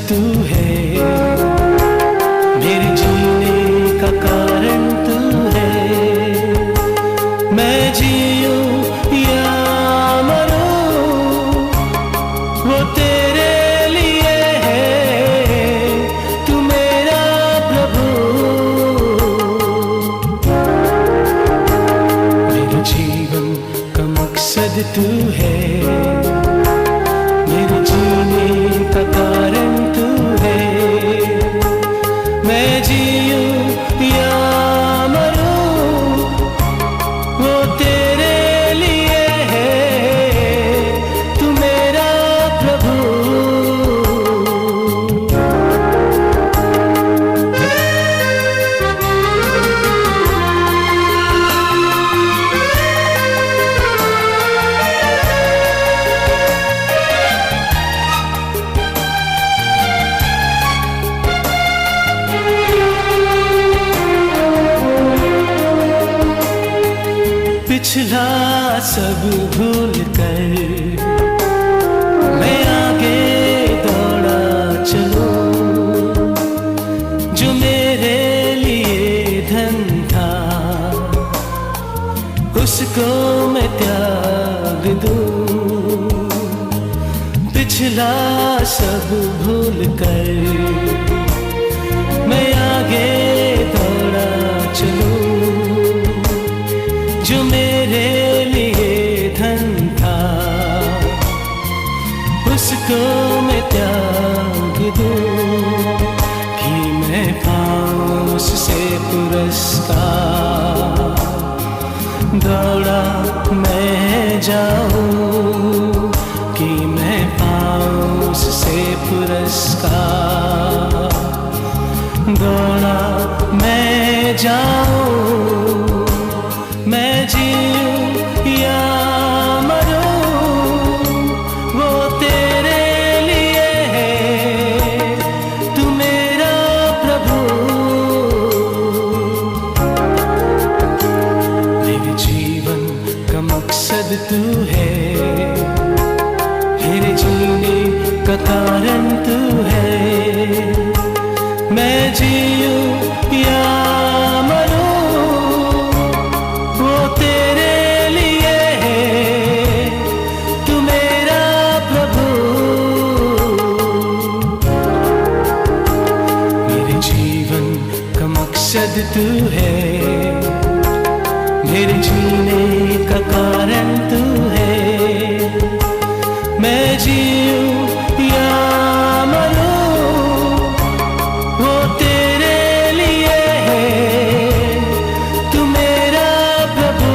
तू है, मेरे जीने का कारण तू है। मैं जीऊं या मरूं वो तेरे लिए है, तू मेरा प्रभु। मेरे जीवन का मकसद तू है, मेरे जीने का कारण तू है। मैं जीऊं या मरूं वो तेरे लिए है, तू मेरा प्रभु। पिछला सब भूल कर मैं आगे दौड़ा चलूं, जो मेरे लिए धन था उसको मैं त्याग दूं। पिछला सब भूल कर मैं आगे दौड़ा चलूं, जो मेरे लिए धन था उसको मैं त्याग दूं। कि मैं पाऊं उससे पुरस्कार, दौड़ा मैं जाऊं। कि मैं पाऊं उससे पुरस्कार, दौड़ा मैं जाऊं। मैं जीऊं या मरूं वो तेरे लिए है, तू मेरा प्रभु। मेरे जीवन का मकसद तू है, मेरे जीने का कारण तू है। मैं जीऊं या मकसद तू है, मेरे जीने का कारण तू है। मैं जीऊं या मरूं वो तेरे लिए है, तू मेरा प्रभु।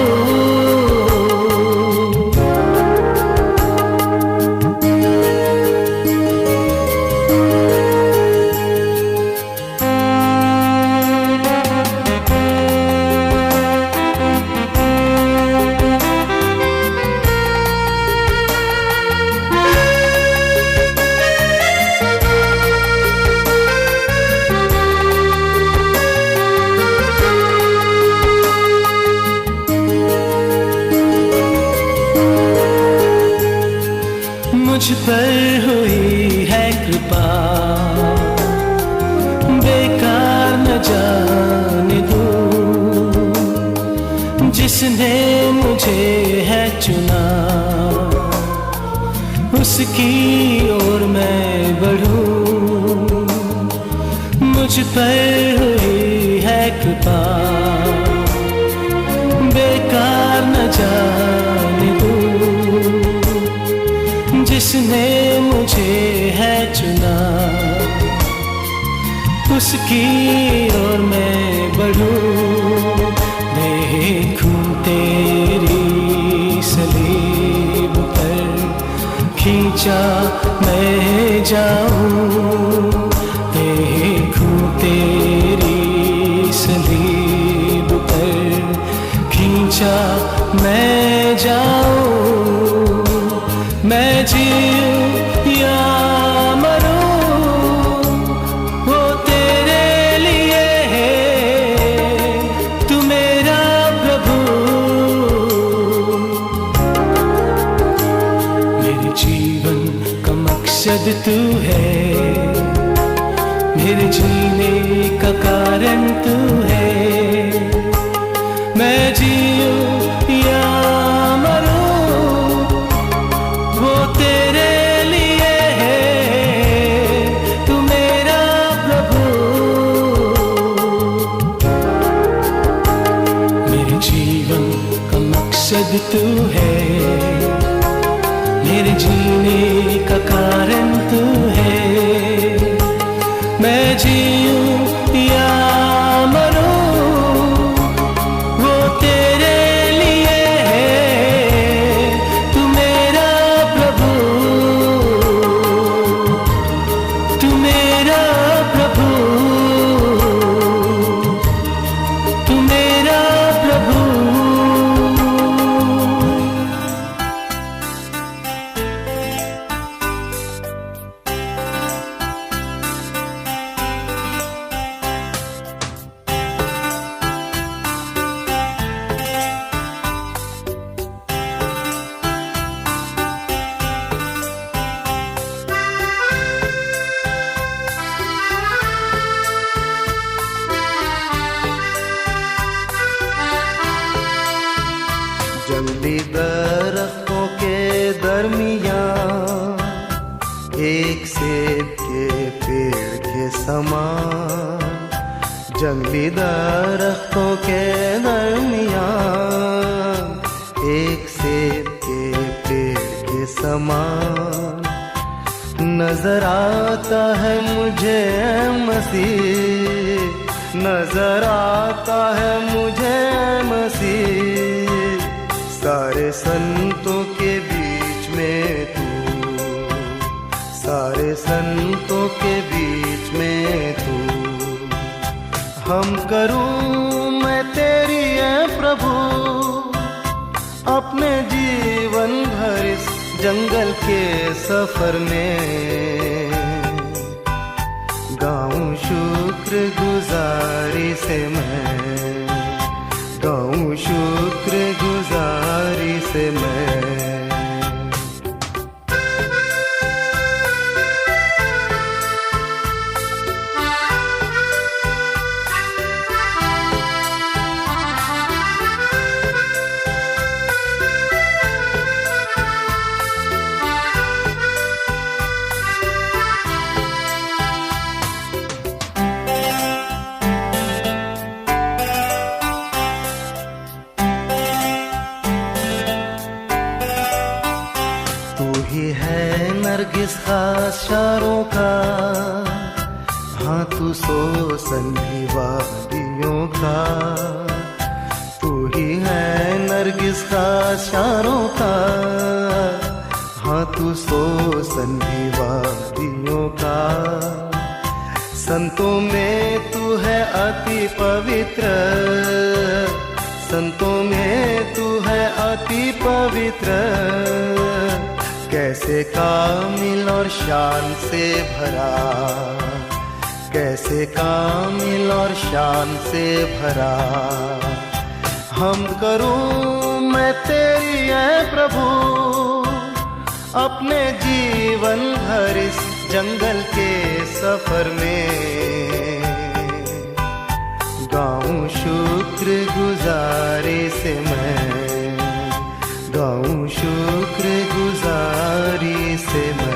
मुझ पर हुई है कृपा, बेकार न जाने दूं। जिसने मुझे है चुना उसकी ओर मैं बढ़ूं। मुझ पर हुई है कृपा, बेकार न जाने दूं। जिसने मुझे है चुना उसकी ओर मैं बढ़ूं। देखूं तेरी सलीब पर खींचा मैं जाऊं। देखूं तेरी सलीब पर खींचा मैं जाऊं। मैं जीऊं या मरूं वो तेरे लिए है, तू मेरा प्रभु। मेरे जीवन का मकसद तू है, का कारण तू है। मैं जीऊं या मरूं वो तेरे लिए है, तू मेरा प्रभु। मेरे जीवन का मकसद तू है, मेरे जीने का कारण तू है। मैं जीऊं या मरूं वो तेरे लिए है, तू मेरा प्रभु, तू मेरा प्रभु, तू मेरा प्रभु। जंगली दरख्तों के दरमियान एक सेब के पेड़ के समान, जंगली दरख्तों के दरमियान एक सेब के पेड़ के समान नजर आता है मुझे मसीह, नजर आता है मुझे मसीह। सारे संतों के बीच में तू, सारे संतों के बीच में तू। हम करूं मैं तेरी है प्रभु, अपने जीवन भर इस जंगल के सफर में गाऊं शुक्र गुजारी से मैं, गाऊं शुक्र गुजारी से मैं। नरगिस खास शारों का, हाँ तू सोसन भी वादियों का। तू ही है नरगिस खास शारों का, हाँ तू सोसन भी वादियों का। संतों में तू है अति पवित्र, संतों में तू है अति पवित्र। कैसे कामिल और शान से भरा, कैसे कामिल और शान से भरा। हम करूं मैं तेरी है प्रभु, अपने जीवन भर इस जंगल के सफर में गाऊं शुक्र गुजारी से मैं, गाऊं शुक्र गुजारी से मैं।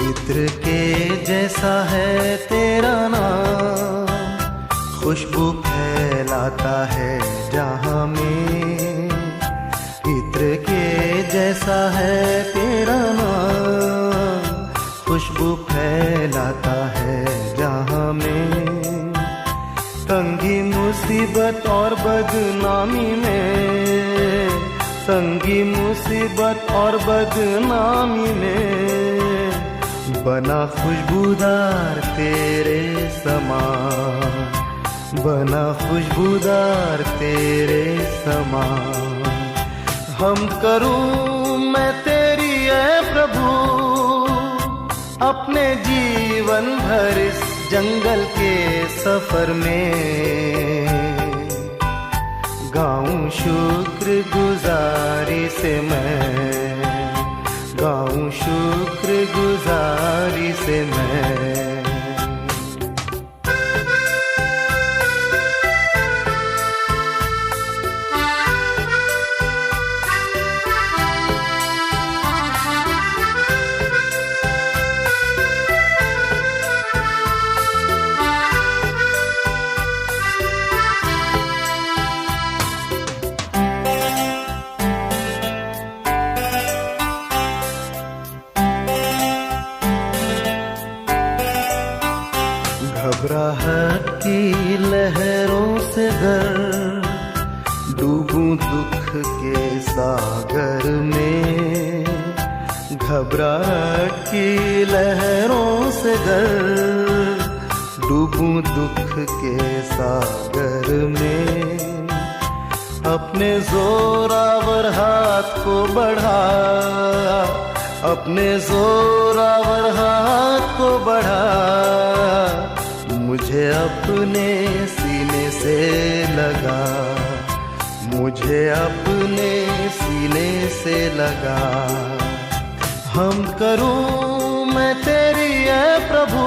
इत्र के जैसा है तेरा नाम, खुशबू फैलाता है जहां में। इत्र के जैसा है तेरा नाम, खुशबू फैलाता है जहां में। तंगी मुसीबत और बदनामी में, तंगी मुसीबत और बदनामी में बना खुशबूदार तेरे समान, बना खुशबूदार तेरे समान। हम करूं मैं तेरी ऐ प्रभु अपने जीवन भर इस जंगल के सफर में, गाऊं शुक्र गुजारी से मैं, गाऊं शुक्र गुजारी से मैं। घबराहट की लहरों से डर डूबूं दुख के सागर में, घबराहट की लहरों से डर डूबूं दुख के सागर में। अपने जोरावर हाथ को बढ़ा, अपने जोरावर हाथ को बढ़ा, मुझे अपने सीने से लगा, मुझे अपने सीने से लगा। हम करूं मैं तेरी ऐ प्रभु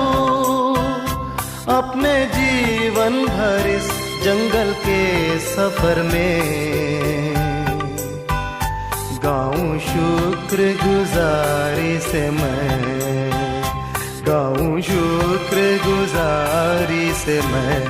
अपने जीवन भर इस जंगल के सफर में, गाऊं शुक्र गुजारी से मैं, गाऊं शुक्र गुजारी से मैं।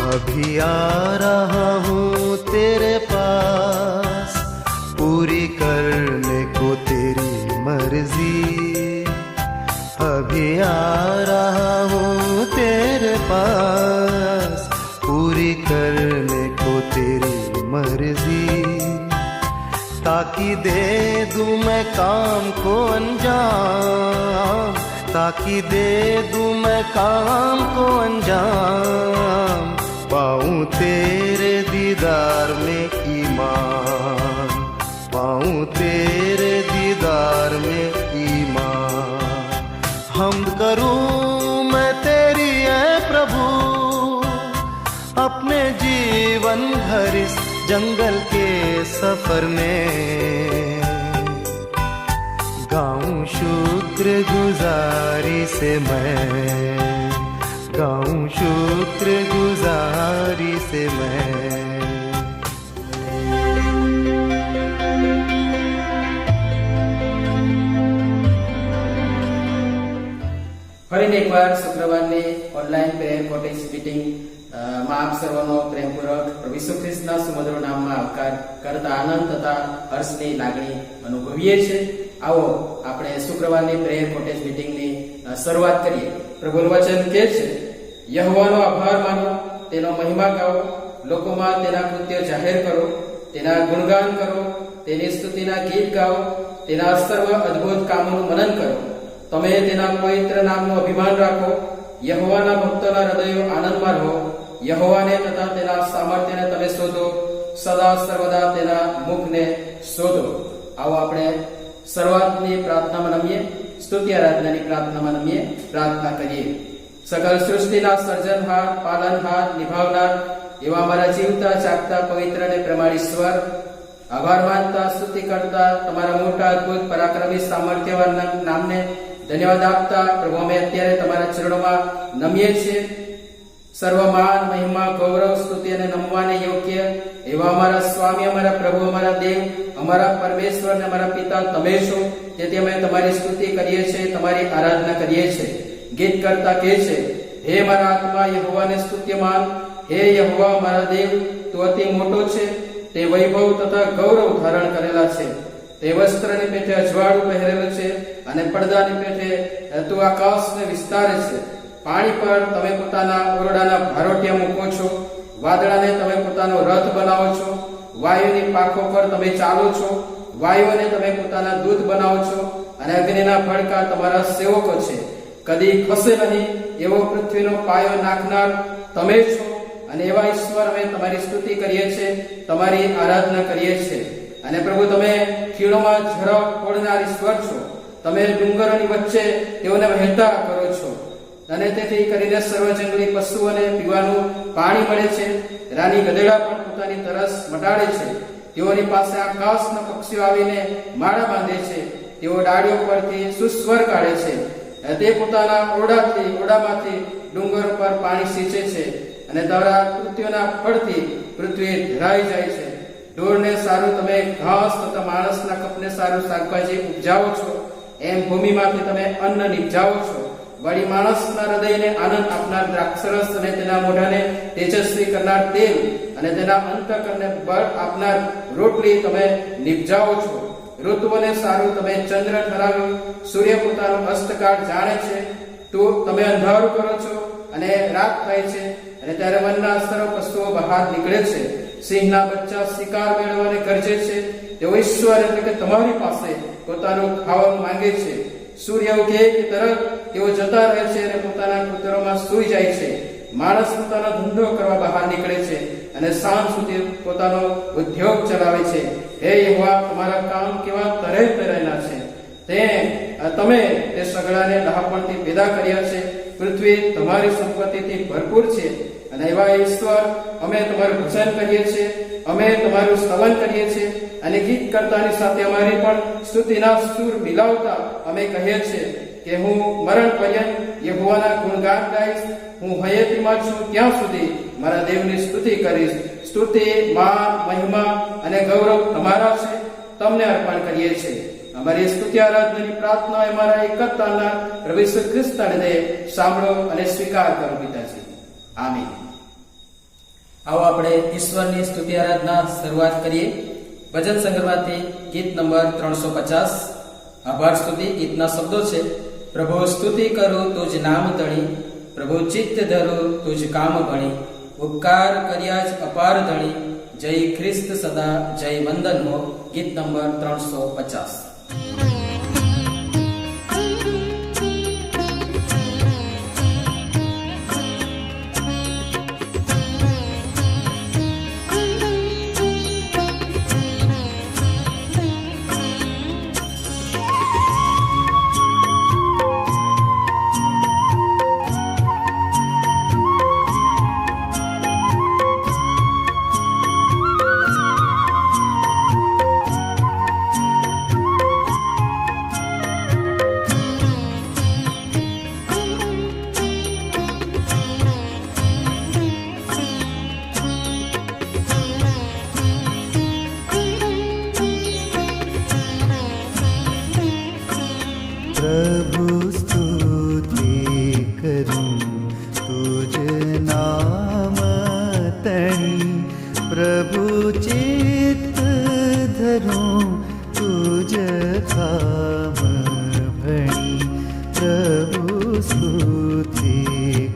अभी आ रहा हूँ तेरे पास पूरी करने को तेरी मर्जी, अभी आ रहा हूँ तेरे पास पूरी करने को तेरी मर्जी, ताकि दे दूँ मैं काम को अंजाम, ताकि दे दूँ मैं काम को अंजाम। पाऊं तेरे दीदार में ईमान, पाऊं तेरे दीदार में ईमान। हम करूं मैं तेरी ऐ प्रभु अपने जीवन भर इस जंगल के सफर में, गाऊं शुक्र गुजारी से मैं, गाऊं शुक्र गुजारी से मैं। ફરીને એકવાર શુક્રવારની ઓનલાઈન પ્રેયર કોટેજ મીટિંગ માં આપ સર્વનો પ્રેમપૂર્વક પ્રભુ ઈસુ ખ્રિસ્તના સુમધુર નામમાં આવકાર કરતા આનંદ તથા હર્ષની લાગણી અનુભવીએ છીએ। આવો આપણે શુક્રવારની પ્રેયર કોટેજ મીટિંગની શરૂઆત કરીએ। પ્રભુનું વચન કહે છે, યહોવાનો આભાર માનો, તેનો મહિમા ગાઓ, લોકોમાં તેના કૃત્ય જાહેર કરો, તેના ગુણગાન કરો, તેની સ્તુતિના ગીત ગાઓ, તેના સર્વ અદ્ભુત કામોનું મનન કરો। તમે તેના પવિત્ર નામનો અભિમાન રાખો, યહોવાના ભક્તોના હૃદયો આનંદમાં રહો, યહોવાને તથા તેના સામર્થ્યને તમે શોધો, સદા સર્વદા તેના મુખને શોધો। આવો આપણે શરૂઆતની પ્રાર્થનામાં નમીએ, સ્તુતિ આરાધનાની પ્રાર્થનામાં નમીએ, પ્રાર્થના કરીએ। સકલ સૃષ્ટિના સર્જનહાર, પાલનહાર, નિભાવનાર એવા અમારા જીવતા જાગતા પવિત્ર અને પ્રમાણીશ્વર, આભાર માનતા સ્તુતિ કરતા તમારા મોટા અદ્ભુત પરાક્રમી સામર્થ્યવાન નામને ધન્યવાદ આપતા પ્રભુ અમે અત્યારે તમારા ચરણોમાં નમીએ છીએ। સર્વમાન મહિમા ગૌરવ સ્તુતિ અને નમવાને યોગ્ય એવા અમારા સ્વામી, અમારા પ્રભુ, અમારા દેવ, અમારા પરમેશ્વર અને અમારા પિતા તમે છો, તેથી અમે તમારી સ્તુતિ કરીએ છીએ, તમારી આરાધના કરીએ છીએ. ગીત કરતા કહે છે, હે મારા આત્મા યહોવાને સ્તુત્યમાન, હે યહોવા મારા દેવ, તું અતિ મોટો છે, તે વૈભવ તથા ગૌરવ ધારણ કરેલા છે. તે વસ્ત્રની પેઠે અજવાળું પહેરેલું છે અને પડદાની પેઠે તું આકાશને વિસ્તારે છે. પાણી પર તમે પોતાના ઓરડાના ભારોટિયા મૂકો છો, વાદળાને તમે પોતાનો રથ બનાવો છો, વાયુની પાંખો પર તમે ચાલો છો, વાયુઓને તમે પોતાના દૂત બનાવો છો, અને અગ્નિના ભડકા તમારા સેવકો છે. કદી ખસે નહીં એવો પૃથ્વીનો પાયો નાખનાર તમે છો, અને એવા ઈશ્વર અમે તમારી સ્તુતિ કરીએ છીએ, તમારી આરાધના કરીએ છીએ. અને પ્રભુ તમે ખીણોમાં ઝડપ ફોડનાર ઈશ્વર છો, તમે ડુંગરોની વચ્ચે તેઓને વહેતા કરો છો, અને તેથી કરીને સર્વ જંગલી પશુઓને પીવાનું પાણી મળે છે. રાની ગધેડા પણ પોતાની તરસ મટાડે છે. તેઓની પાસે આકાશના પક્ષીઓ આવીને માળા બાંધે છે. તેઓ ડાળીઓ પરથી સુસ્વર કાઢે છે. તે પોતાના ઓરડામાંથી ડુંગર પર પાણી સિંચે છે, અને તારા કૃત્યોના ફળથી પૃથ્વી ધરાઈ જાય છે. ઢોરને સારું તમે ઘાસ તથા માણસના કપને સારું શાકભાજી ઉપજાવો છો, એમ ભૂમિમાંથી તમે અન્ન નિપજાવો છો. વળી માણસના હૃદયને આનંદ આપનાર દ્રાક્ષરસ, અને તેના મોઢાને તેજસ્વી કરનાર તેલ, અને તેના અંતકરણને બળ આપનાર રોટલી તમે નિપજાવો છો. ઋતુઓને સારું તમે ચંદ્ર ઠરાવ્યો, સૂર્ય પોતાનો અસ્તકાળ જાણે છે. તો તમે અંધારું કરો છો અને રાત થાય છે, અને ત્યારે વનના સર્વ પશુઓ બહાર નીકળે છે. સિંહના બચ્ચા શિકાર મેળવવાને ગરજે છે. તેઓ ઈશ્વર એટલે કે તમારી પાસે પોતાનું ખાવાનું માંગે છે. સૂર્ય ઉગે કે તરત તેઓ જતા રહે છે અને પોતાના કૂતરોમાં સૂઈ જાય છે. માણસ પોતાનો ધંધો કરવા બહાર નીકળે છે, અને સાંજ સુધી પોતાનો ઉદ્યોગ ચલાવે છે. હે યહોવા, તમારા કામ કેવા તરે તરેના છે! તમે તે સગડાને ડહાપણથી પેદા કર્યા છે. પૃથ્વી તમારી સંપત્તિથી ભરપૂર છે. અને એવા ઈશ્વર, અમે તમારું ભજન કરીએ છીએ, અમે તમારું સ્તવન કરીએ છીએ, અને ગીત કરતાની સાથે અમારી પણ સ્તુતિના સૂર મિલાવતા અમે કહીએ છીએ કે હું મરણ પર્યંત યહોવાના ગુણગાન ગાઈશ. હું હયાતીમાં છું ત્યાં સુધી મારા દેવની સ્તુતિ કરીશ. સ્તુતિ, માન, મહિમા અને ગૌરવ તમારા છે, તમને અર્પણ કરીએ છીએ. અમારી સ્તુતિ આરાધનાની પ્રાર્થના અમારા એકતાના પ્રભુ ઈસુ ખ્રિસ્તના નામે સાંભળો અને સ્વીકાર કરો પિતાજી. આમીન. આવો આપણે ઈશ્વરની સ્તુતિ આરાધના શરૂઆત કરીએ. ભજન સંગ્રહમાંથી ગીત નંબર 350, આભાર સ્તુતિ. ગીતના શબ્દો છે, પ્રભુ સ્તુતિ કરું તુજ નામ તણી, પ્રભુ ચિત્ત ધરું તુજ કામ ભણી, ઉપકાર કર્યા જ અપાર ધણી, જય ખ્રિસ્ત સદા જય વંદન હો. ગીત નંબર 350. प्रभु स्तुति करूं तुझ नाम तणी, प्रभु चित्त धरूं तुझ काम भणी, प्रभु स्तुति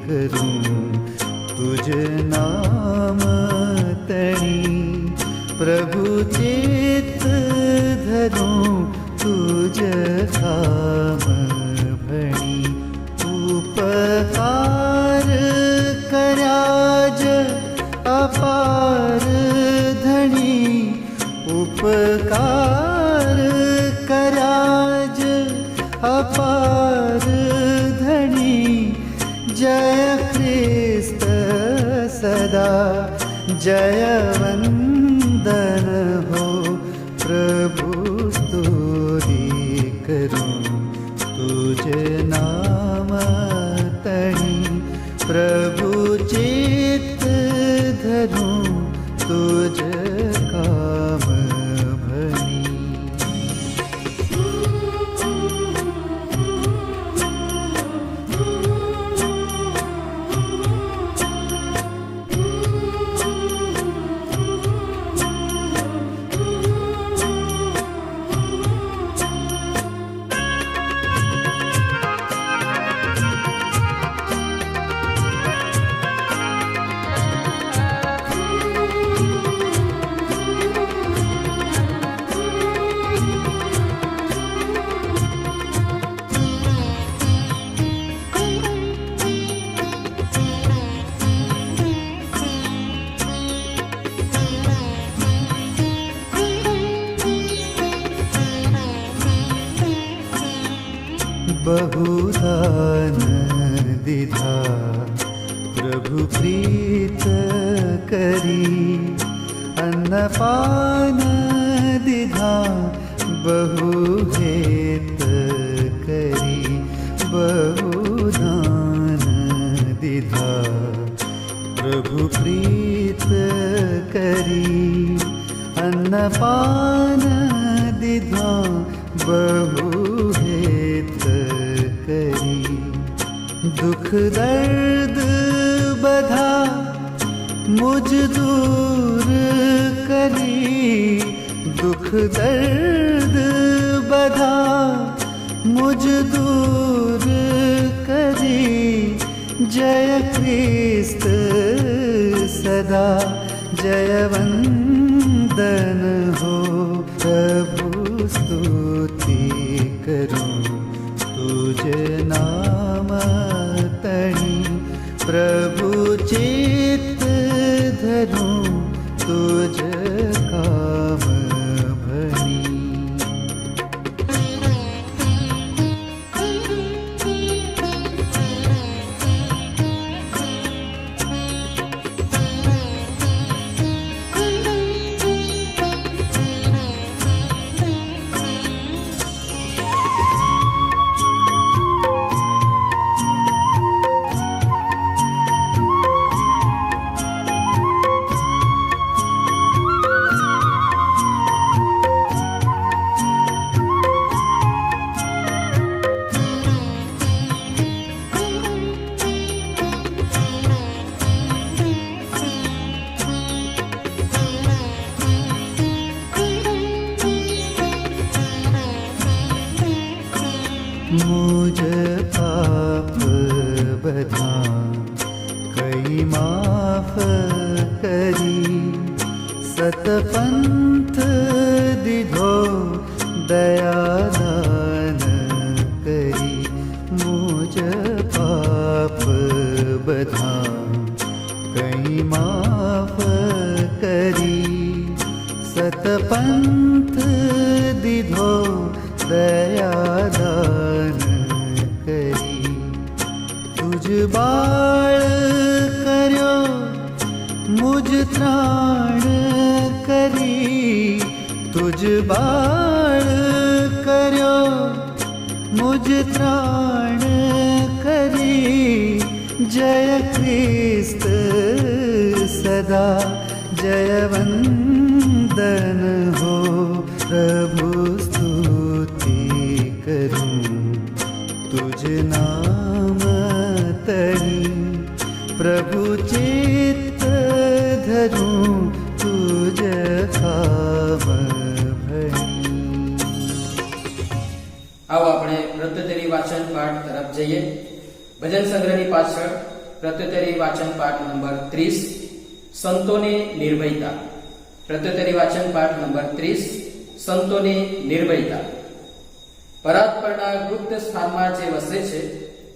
करूं तुझ नाम तणी, प्रभु चित्त धरूं तुझ काम भणी, उपकार कर्याज अपार धणी, उपकार कर्याज अपार धणी, जय ख्रिस्त सदा जय वंदन हो, प्रभु स्तुति करूं तुझ नाम तणी, प्रभु चित्त धरूं तुझ काम भणी. बहुदान दीधा प्रभु प्रीत करी अन्नपान दीधा बहु हेत करी बहुदान दीधा प्रभु प्रीत करी अन्नपान दीधा बहु हेत करी दुख दर्द बधा मुझ दूर करी दुख दर्द बधा मुझ दूर करी जय क्रिस्त सदा जयवंदन हो प्रभु स्तुति करूं तुझ नाम तणी प्रभु चित्त धरूं तुझ काम भणी मुझ पाप बधा कई माफ करी सतपंथ दिधो दयादान करी मुझ पाप बधा कई माफ करी सतपंथ दिधो दयादान करी तुझ बाळ कर्यो मुझ त्राण करी तुझ बाळ कर्यो मुझ त्राण करी जय क्रिस्त सदा जयवंदन हो प्रभु करूं तुझ नाम तणी प्रभु चित्त धरूं तुझ काम भणी आओ આપણે પ્રત્યુત્તરી વાચન પાઠ તરફ જઈએ ભજન સંગ્રહની પાછળ પ્રત્યુત્તરી વાચન પાઠ નંબર 30 સંતોની નિર્ભયતા પ્રત્યુત્તરી વાચન પાઠ નંબર 30 સંતોની નિર્ભયતા પરાત્પરના ગુપ્ત સ્થાનમાં જે વસે છે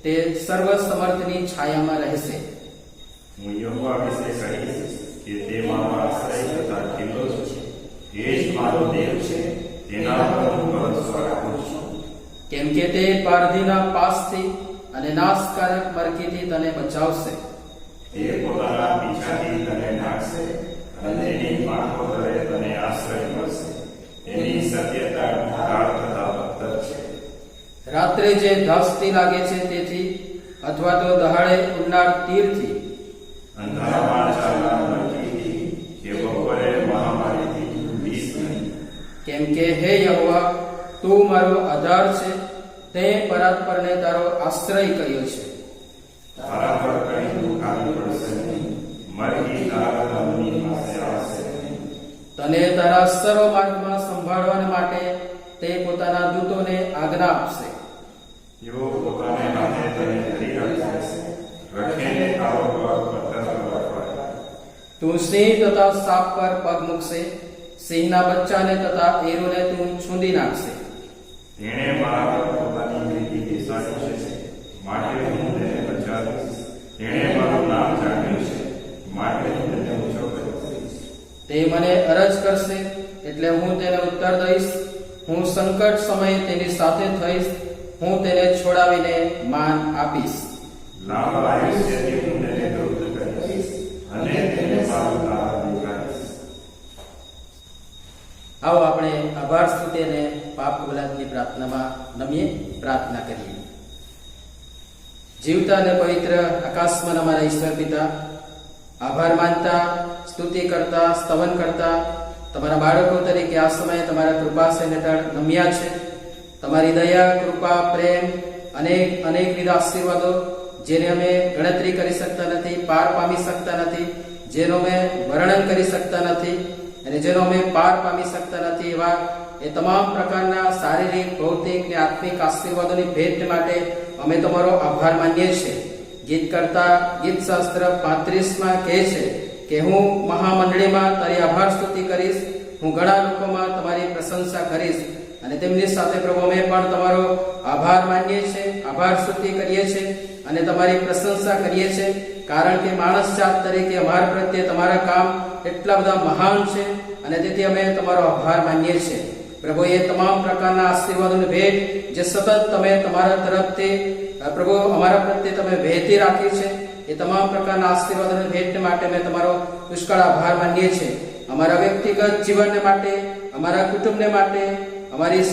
તે સર્વ સમર્થની છાયામાં રહેશે હું યહોવા વિશે કહીશ કે તે મારો આશ્રય તથા કિલ્લો છે એ જ મારો દેવ છે તેના પર હું ભરોસો રાખું છું કેમ કે તે પારધીના પાસથી અને નાશકારક મરકીથી તને બચાવશે તે પોતાના પીછાથી તને ઢાંકશે અને તેની પાંખો તળે તને આશ્રય મળશે એની સત્યતા ઢાળ તથા પથ્થર છે રાત્રે જે ધસતી લાગે છે તેથી અથવા તો દહાડે ઉડનાર તીરથી અંધારામાં ચાલનાર મરકીથી કે બપોરે મહામારીથી બીસ નહીં કેમ કે હે યહોવા તું મારો આધાર છે તે પરાત્પરને તારો આશ્રય કર્યો છે તારા પર કંઈ દુઃખ આવી પડશે નહીં મરકી તારા ધર્મની પાસે આવશે નહીં તને તારા સર્વ માર્ગમાં સંભાળવા માટે તે પોતાના દૂતોને આજ્ઞા આપશે તેઓ પોતાને હાથે તને ધરી રાખશે રખેને તારો પગ પથ્થર પર રાખવા તું સિંહ તથા સાપ પર પગ મૂકશે સિંહના બચ્ચાને તથા એરોને તું છૂંદી નાખશે તેણે મારા પર પોતાની નીતિ બેસાડી છે માટે હું તેને બચાવીશ તેણે મારું નામ જાણ્યું છે માટે હું તેને ઊંચો કરીશ તે મને અરજ કરશે એટલે હું તેને ઉત્તર દઈશ હું સંકટ સમયે તેની સાથે થઈશ હું તેને છોડાવીને માન આપીશ. લાંબા આયુષ્યથી હું તેને તૃપ્ત કરીશ અને તેને મારું નામ દેખાડીશ. આવો આપણે આભાર સ્તુતિ અને પાપ કબૂલાતની પ્રાર્થનામાં નમીએ, પ્રાર્થના કરીએ. જીવતા અને પવિત્ર આકાશમાં અમારા ઈશ્વર પિતા, આભાર માનતા, સ્તુતિ કરતા, સ્તવન કરતા તમારા બાળકો તરીકે આ સમયે તમારા કૃપાસન હેઠળ નમ્યા છે. તમારી દયા, કૃપા, પ્રેમ, અનેકવિધ આશીર્વાદો જેને અમે ગણતરી કરી શકતા નથી, પાર પામી શકતા નથી, જેનો અમે વર્ણન કરી શકતા નથી અને જેનો અમે પાર પામી શકતા નથી, એવા એ તમામ પ્રકારના શારીરિક, ભૌતિક અને આત્મિક આશીર્વાદોની ભેટ માટે અમે તમારો આભાર માનીએ છીએ. ગીત કરતા ગીત શાસ્ત્ર 35માં કહે છે કે હું મહામંડળીમાં તારી આભાર સ્તુતિ કરીશ, હું ઘણા લોકોમાં તમારી પ્રશંસા કરીશ. અને તેમની સાથે પ્રભુ અમે પણ તમારો આભાર માનીએ છીએ, આભાર સ્તુતિ કરીએ છીએ અને તમારી પ્રશંસા કરીએ છીએ, કારણ કે માણસ જાત તરીકે અમારા પ્રત્યે તમારા કામ એટલા બધા મહાન છે અને તેથી અમે તમારો આભાર માનીએ છીએ. પ્રભુ, એ તમામ પ્રકારના આશીર્વાદોની ભેટ જે સતત તમે તમારા તરફથી પ્રભુ અમારા પ્રત્યે તમે વહેતી રાખી છે, એ તમામ પ્રકારના આશીર્વાદોની ભેટ માટે અમે તમારો પુષ્કળ આભાર માનીએ છીએ. અમારા વ્યક્તિગત જીવનને માટે, અમારા કુટુંબને માટે, અમારી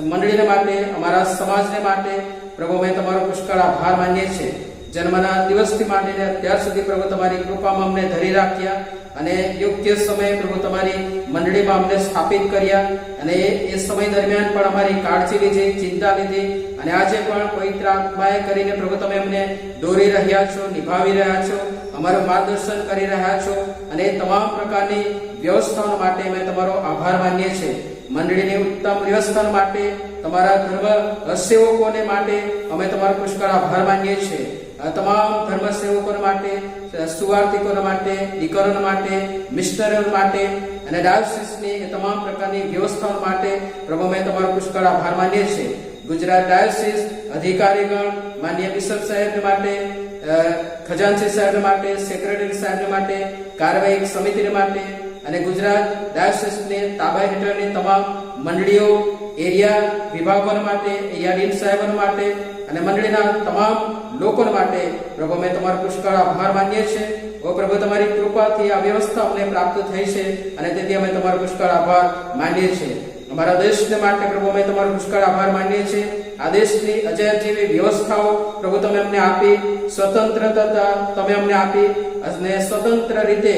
મંડળીને માટે, અમારા સમાજને માટે પ્રભુ અમે તમારો પુષ્કળ આભાર માનીએ છીએ. જન્મના દિવસથી માંડીને અત્યાર સુધી પ્રભુ તમારી કૃપામાં અમને ધરી રાખ્યા અને યોગ્ય સમયે પ્રભુ તમારી મંડળીમાં અમને સ્થાપિત કર્યા અને એ સમય દરમિયાન પણ અમારી કાળજી લીધી, ચિંતા લીધી અને આજે પણ પવિત્ર આત્માએ કરીને પ્રભુ તમે અમને દોરી રહ્યા છો, નિભાવી રહ્યા છો, અમારું માર્ગદર્શન કરી રહ્યા છો અને એ તમામ પ્રકારની વ્યવસ્થાઓ માટે અમે તમારો આભાર માનીએ છીએ. મંડળીની ઉત્તમ વ્યવસ્થા માટે, તમારા ધર્મ સેવકોને માટે અમે તમારો પુષ્કળ આભાર માનીએ છીએ. તમામ ધર્મ સેવકો માટે, સુવાર્તિકો માટે, દીકરીઓ માટે, મિશનરીઓ માટે અને ડાયોસિસની એ તમામ પ્રકારની વ્યવસ્થાઓ માટે પ્રભુ અમે તમારો પુષ્કળ આભાર માનીએ છીએ. ગુજરાત ડાયોસિસ અધિકારીગણ, માનનીય બિશપ સાહેબ માટે, ખજાનચી સાહેબ માટે, સેક્રેટરી સાહેબ માટે, કાર્યવાહી સમિતિ માટે અને ગુજરાત ડાયોસિસની તાબા હેઠળની તમામ મંડળીઓ, એરિયા વિભાગો માટે, એરિયા ડીન સાહેબ માટે અને મંડળીના તમામ લોકો માટે પ્રભુ અમે તમારો પુષ્કળ આભાર માનીએ છીએ. ઓ પ્રભુ, તમારી કૃપાથી આ વ્યવસ્થા અમને પ્રાપ્ત થઈ છે અને તેથી અમે તમારો પુષ્કળ આભાર માનીએ છીએ. અમારા દેશને માટે પ્રભુ અમે તમારો પુષ્કળ આભાર માનીએ છીએ. આ દેશની અજય જેવી વ્યવસ્થાઓ પ્રભુ તમે અમને આપી, સ્વતંત્રતા તમે અમને આપી અને સ્વતંત્ર રીતે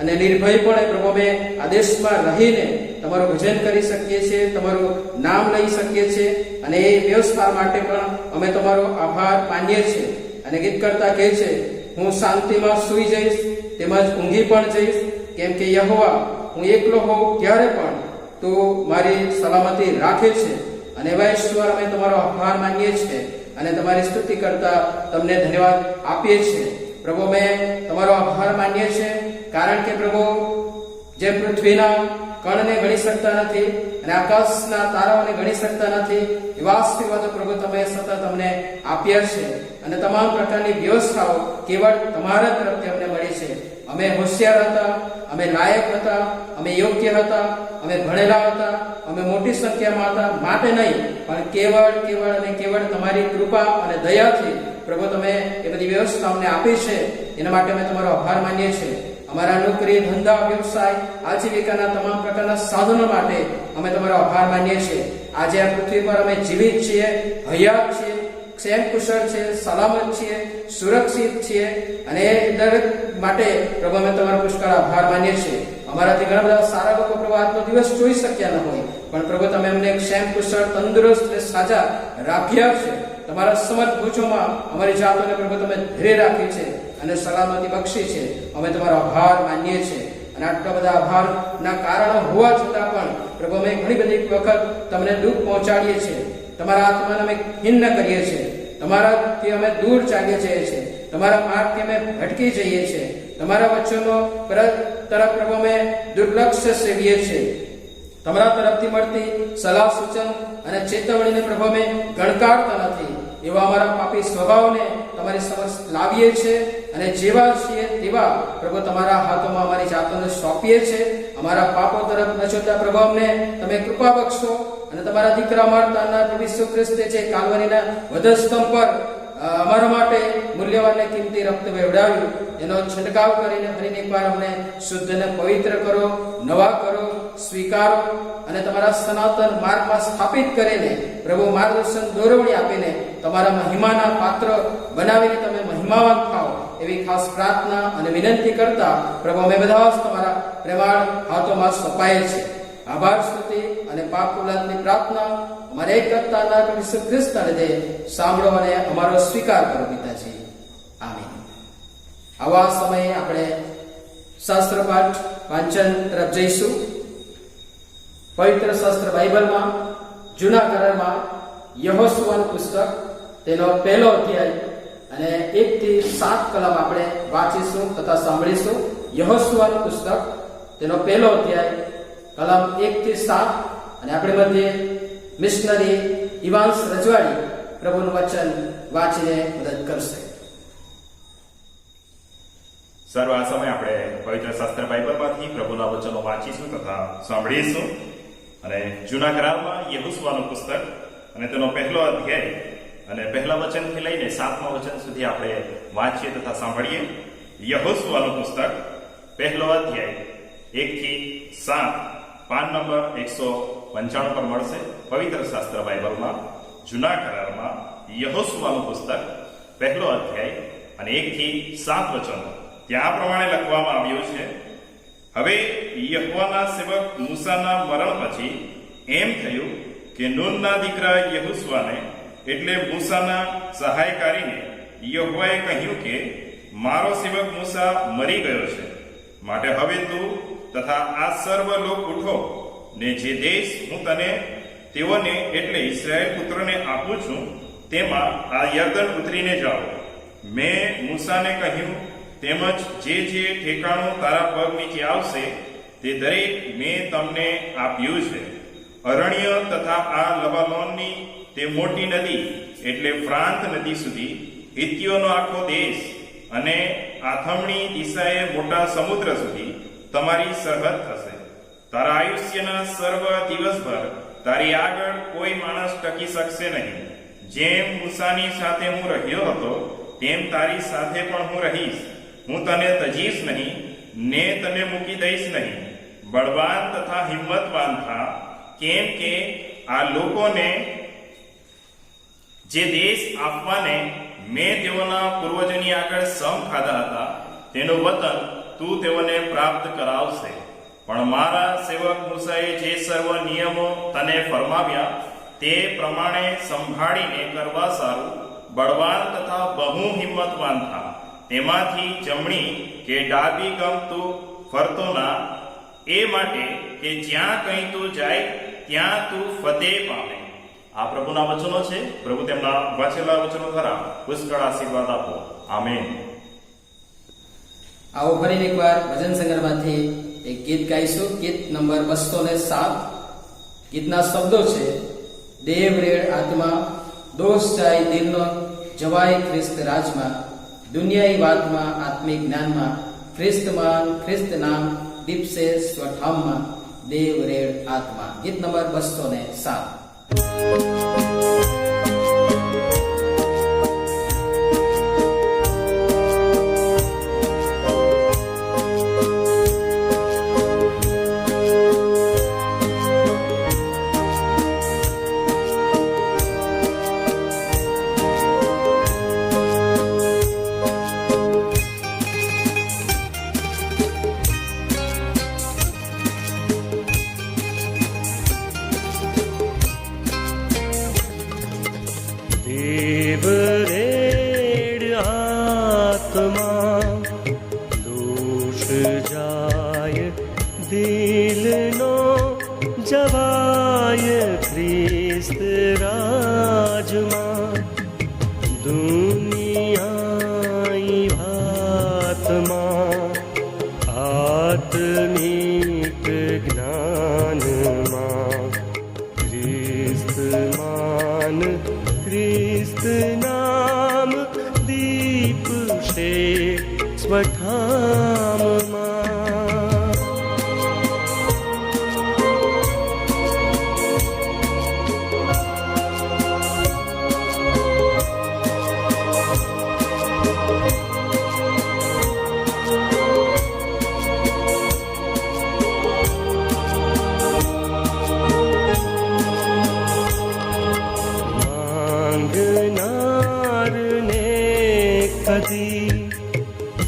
અને નિર્ભયપણે પ્રભુ અમે આ દેશમાં રહીને તમારું ભજન કરી શકીએ છીએ, તમારું નામ લઈ શકીએ છીએ અને એ વ્યવસ્થા માટે પણ અમે તમારો આભાર માનીએ છીએ. અને ગીત કરતા કહે છે, હું શાંતિમાં સૂઈ જઈશ તેમજ ઊંઘી પણ જઈશ, કેમ કે યહોવા હું એકલો હોઉં ત્યારે પણ તું મારી સલામતી રાખે છે. અને એવા ઈશ્વર અમે તમારો આભાર માનીએ છીએ અને તમારી સ્તુતિ કરતા તમને ધન્યવાદ આપીએ છીએ. પ્રભુ અમે તમારો આભાર માનીએ છીએ, કારણ કે પ્રભુ જે પૃથ્વીના કણને ગણી શકતા નથી અને આકાશના તારાઓને ગણી શકતા નથી, એવા આશીર્વાદો પ્રભુ તમે સતત અમને આપ્યા છે અને તમામ પ્રકારની વ્યવસ્થાઓ કેવળ તમારા તરફથી અમને મળી છે. અમે હોશિયાર હતા, અમે લાયક હતા, અમે યોગ્ય હતા, અમે ભણેલા હતા, અમે મોટી સંખ્યામાં હતા માટે નહીં, પણ કેવળ અને કેવળ તમારી કૃપા અને દયાથી પ્રભુ તમે એ બધી વ્યવસ્થા અમને આપી છે. એના માટે અમે તમારો આભાર માનીએ છીએ. અમારા નોકરી, ધંધા, વ્યવસાય, આજીવિકાના તમામ પ્રકારના સાધનો માટે અમે તમારો આભાર માનીએ છીએ. આજે આ પૃથ્વી પર અમે જીવિત છીએ, હયાત છીએ, ક્ષેમ કુશળ છે, સલામત છીએ, સુરક્ષિત છીએ અને દરેક માટે પ્રભુ અમે તમારો પુષ્કળ આભાર માનીએ છીએ. અમારાથી ઘણા બધા સારા લોકો પ્રભુ આજનો દિવસ જોઈ શક્યા ન હોય, પણ પ્રભુ તમે અમને ક્ષેમ કુશળ, તંદુરસ્ત અને સાજા રાખ્યા છે. તમારા સમર્થ ભુજોમાં અમારી જાતોને પ્રભુ તમે ધીરે રાખી છે અને સલામતી બક્ષી છે. અમે તમારો આભાર માનીએ છીએ અને આટલા બધા આભારના કારણો હોવા છતાં પણ પ્રભુ અમે ઘણી બધી વખત તમને દુઃખ પહોંચાડીએ છીએ, તમારા આત્માને અમે ખિન્ન કરીએ છીએ, તમારાથી અમે દૂર ચાલીએ જઈએ છીએ, તમારા માર્ગથી અમે ભટકી જઈએ છીએ, તમારા વચનો તરફ પ્રભુ અમે દુર્લક્ષ્ય સેવીએ છીએ. તમારા તરફથી મળતી સલાહ, સૂચન અને ચેતવણીને પ્રભુ અમે ગણકારતા નથી. એવા અમારા પાપી સ્વભાવને તમારી સમક્ષ લાવીએ છીએ અને જેવા છીએ તેવા પ્રભુ તમારા હાથોમાં અમારી જાતોને સોંપીએ છીએ. અમારા પાપો તરફ ન જોતા પ્રભુ અમને તમે કૃપા બક્ષો અને તમારા દીકરા મારતાના પ્રભુ ઈસુ ખ્રિસ્તે જે કાલ્વરીના વધસ્તંભ પર અમારા માટે મૂલ્યવાન અને કિંમતી રક્ત વહેવડાવ્યું એનો છંટકાવ કરીને ફરીને એકવાર અમને શુદ્ધ અને પવિત્ર કરો, નવા કરો, સ્વીકારો અને તમારા સનાતન માર્ગમાં સ્થાપિત કરીને પ્રભુ માર્ગદર્શન દોરવણી આપીને તમારા મહિમાના પાત્ર બનાવીને તમે મહિમાવાન થાઓ એવી ખાસ પ્રાર્થના અને વિનંતી કરતા પ્રભુ અમે બધા તમારા પ્રેમાળ હાથોમાં સોંપાયેલ છે. આભાર, સ્તુતિ અને પાપ ઉલ્લાસની પ્રાર્થના અમારે એક કરતાના ઈસુ ખ્રિસ્તના લીધે સાંભળો અને અમારો સ્વીકાર કરો પિતાજી. આમીન. આવા સમયે આપણે શાસ્ત્ર પાઠ વાંચન તરફ જઈશું. પવિત્ર શાસ્ત્ર બાઇબલમાં જૂના કરારમાં યહોશુઆનું પુસ્તક તેનો પહેલો અધ્યાય અને 1 થી 7 કલમ આપણે વાંચીશું તથા સાંભળીશું. યહોશુઆનું પુસ્તક તેનો પહેલો અધ્યાય કલમ 1 થી 7 અને આપણે મધ્યે મિશનરી ઇવાન્સ રજવાડી પ્રભુનું વચન વાંચીને મદદ કરશે. સર્વ આ સમય આપણે પવિત્ર શાસ્ત્ર બાઇબલમાંથી પ્રભુના વચનો વાંચીશું તથા સાંભળીશું. અને જૂના કરારમાં યહોશુઆનું પુસ્તક અને તેનો પહેલો અધ્યાય અને પહેલા વચનથી લઈને 7મા વચન સુધી આપણે વાંચીએ તથા સાંભળીએ. યહોશુઆનું પુસ્તક પહેલો અધ્યાય 1 થી 7 પાન નંબર 195 પર મળશે. પવિત્ર શાસ્ત્ર બાઇબલમાં જૂના કરારમાં યહોશુઆનું પુસ્તક પહેલો અધ્યાય અને 1 થી 7 વચનો ત્યાં પ્રમાણે લખવામાં આવ્યું છે. હવે યહોવાના સેવક મૂસાના મરણ પછી એમ થયું કે નૂનના દીકરા યહોશુઆને એટલે મૂસાના સહાયકારીને યહોવાએ કહ્યું કે મારો સેવક મૂસા મરી ગયો છે, માટે હવે તું તથા આ સર્વ લોક ઉઠો ને જે દેશ હું તને તેઓને એટલે ઇસ્રાએલ પુત્રોને આપું છું તેમાં આ યર્દન ઉતરીને જાઓ. મેં મૂસાને કહ્યું તેમજ જે જે ઠેકાણું તારા પગ નીચે આવશે તે દરેક મેં તમને આપ્યું છે. અરણ્ય તથા આ લબાનોનની તે મોટી નદી એટલે ફ્રાંત નદી સુધી, હિત્તીઓનો આખો દેશ અને આથમણી દિશાએ મોટા સમુદ્ર સુધી તમારી સરહદ થશે. તારા આયુષ્યના સર્વ દિવસભર તારી આગળ કોઈ માણસ ટકી શકશે નહીં. જેમ મૂસાની સાથે હું રહ્યો હતો તેમ તારી સાથે પણ હું રહીશ. હું તને તજીશ નહીં ને તને મૂકી દઈશ નહીં. બળવાન તથા હિંમતવાન થા, કેમ કે આ લોકોને જે દેશ આપવાને મેં તેઓના પૂર્વજોની આગળ સમ ખાધા હતા તેનું વતન તું તેઓને પ્રાપ્ત કરાવશે. પણ મારા સેવક મૂસાએ જે સર્વ નિયમો તને ફરમાવ્યા તે પ્રમાણે સંભાળીને કરવા સારું બળવાન તથા બહુ હિંમતવાન થા. તેમાંથી જમણી કે ડાબી ગમતું ફરતો ના, એ માટે કે જ્યાં કંઈ તું જાય ત્યાં તું ફતેહ પામે. આ પ્રભુના વચનો છે. પ્રભુ તેમના વાંચેલા વચનો દ્વારા પુષ્કળ આશીર્વાદ આપો. આમેન. આવો ફરીને એકવાર ભજન સંગ્રહમાંથી એક ગીત ગાઈશું. ગીત નંબર 207. ગીતના શબ્દો છે: દેવ રેડ આત્મા, દોષ જાય દિલનો, જવાય ખ્રિસ્ત રાજમાં, દુનિયાઈ વાતમાં આત્મિક જ્ઞાનમાં, ખ્રિસ્તમાન ખ્રિસ્ત નામ દીપસે સ્વઠામમાં, દેવ રેડ આત્મા. ગીત નંબર 207. ख्रिस्त नाम दी વઠામમાં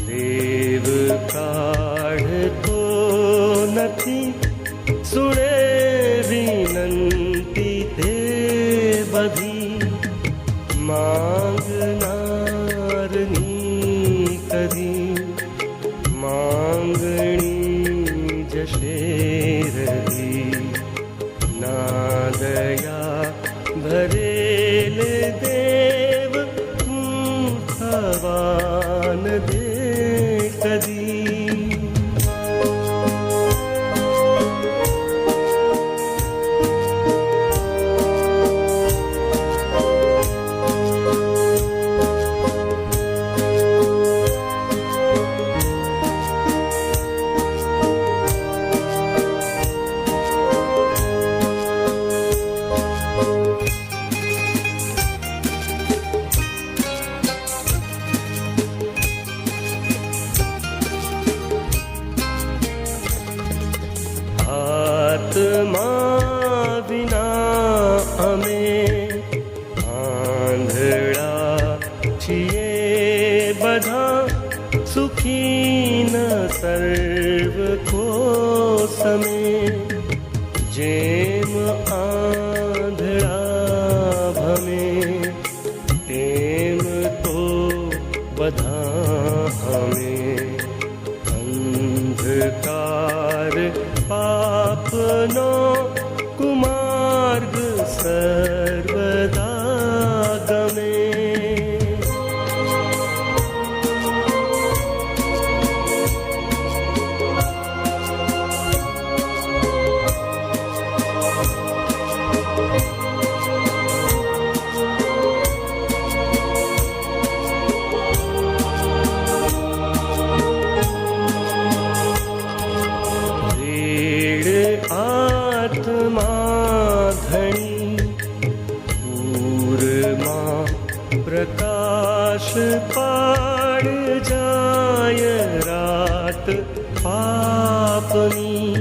દેવ કાઢતો નથી, સુણે વિનંતી તે બધી, માંગનારની કદી માંગણી જશે રહી. ના દયા ભરેલ દેવ થવાન દે કદી. આત્મા વિના અમે આંધળા છીએ બધા, સુખી ન સર્વ કોસમે. જેમ આંધળા ભમે તેમ તો બધા અમે. અંધકાર પાપનો કુમાર્ગ સર્વદા ગમે. આત્મા ધણી પૂરમાં પ્રકાશ પાડ જાય રાત પાપની.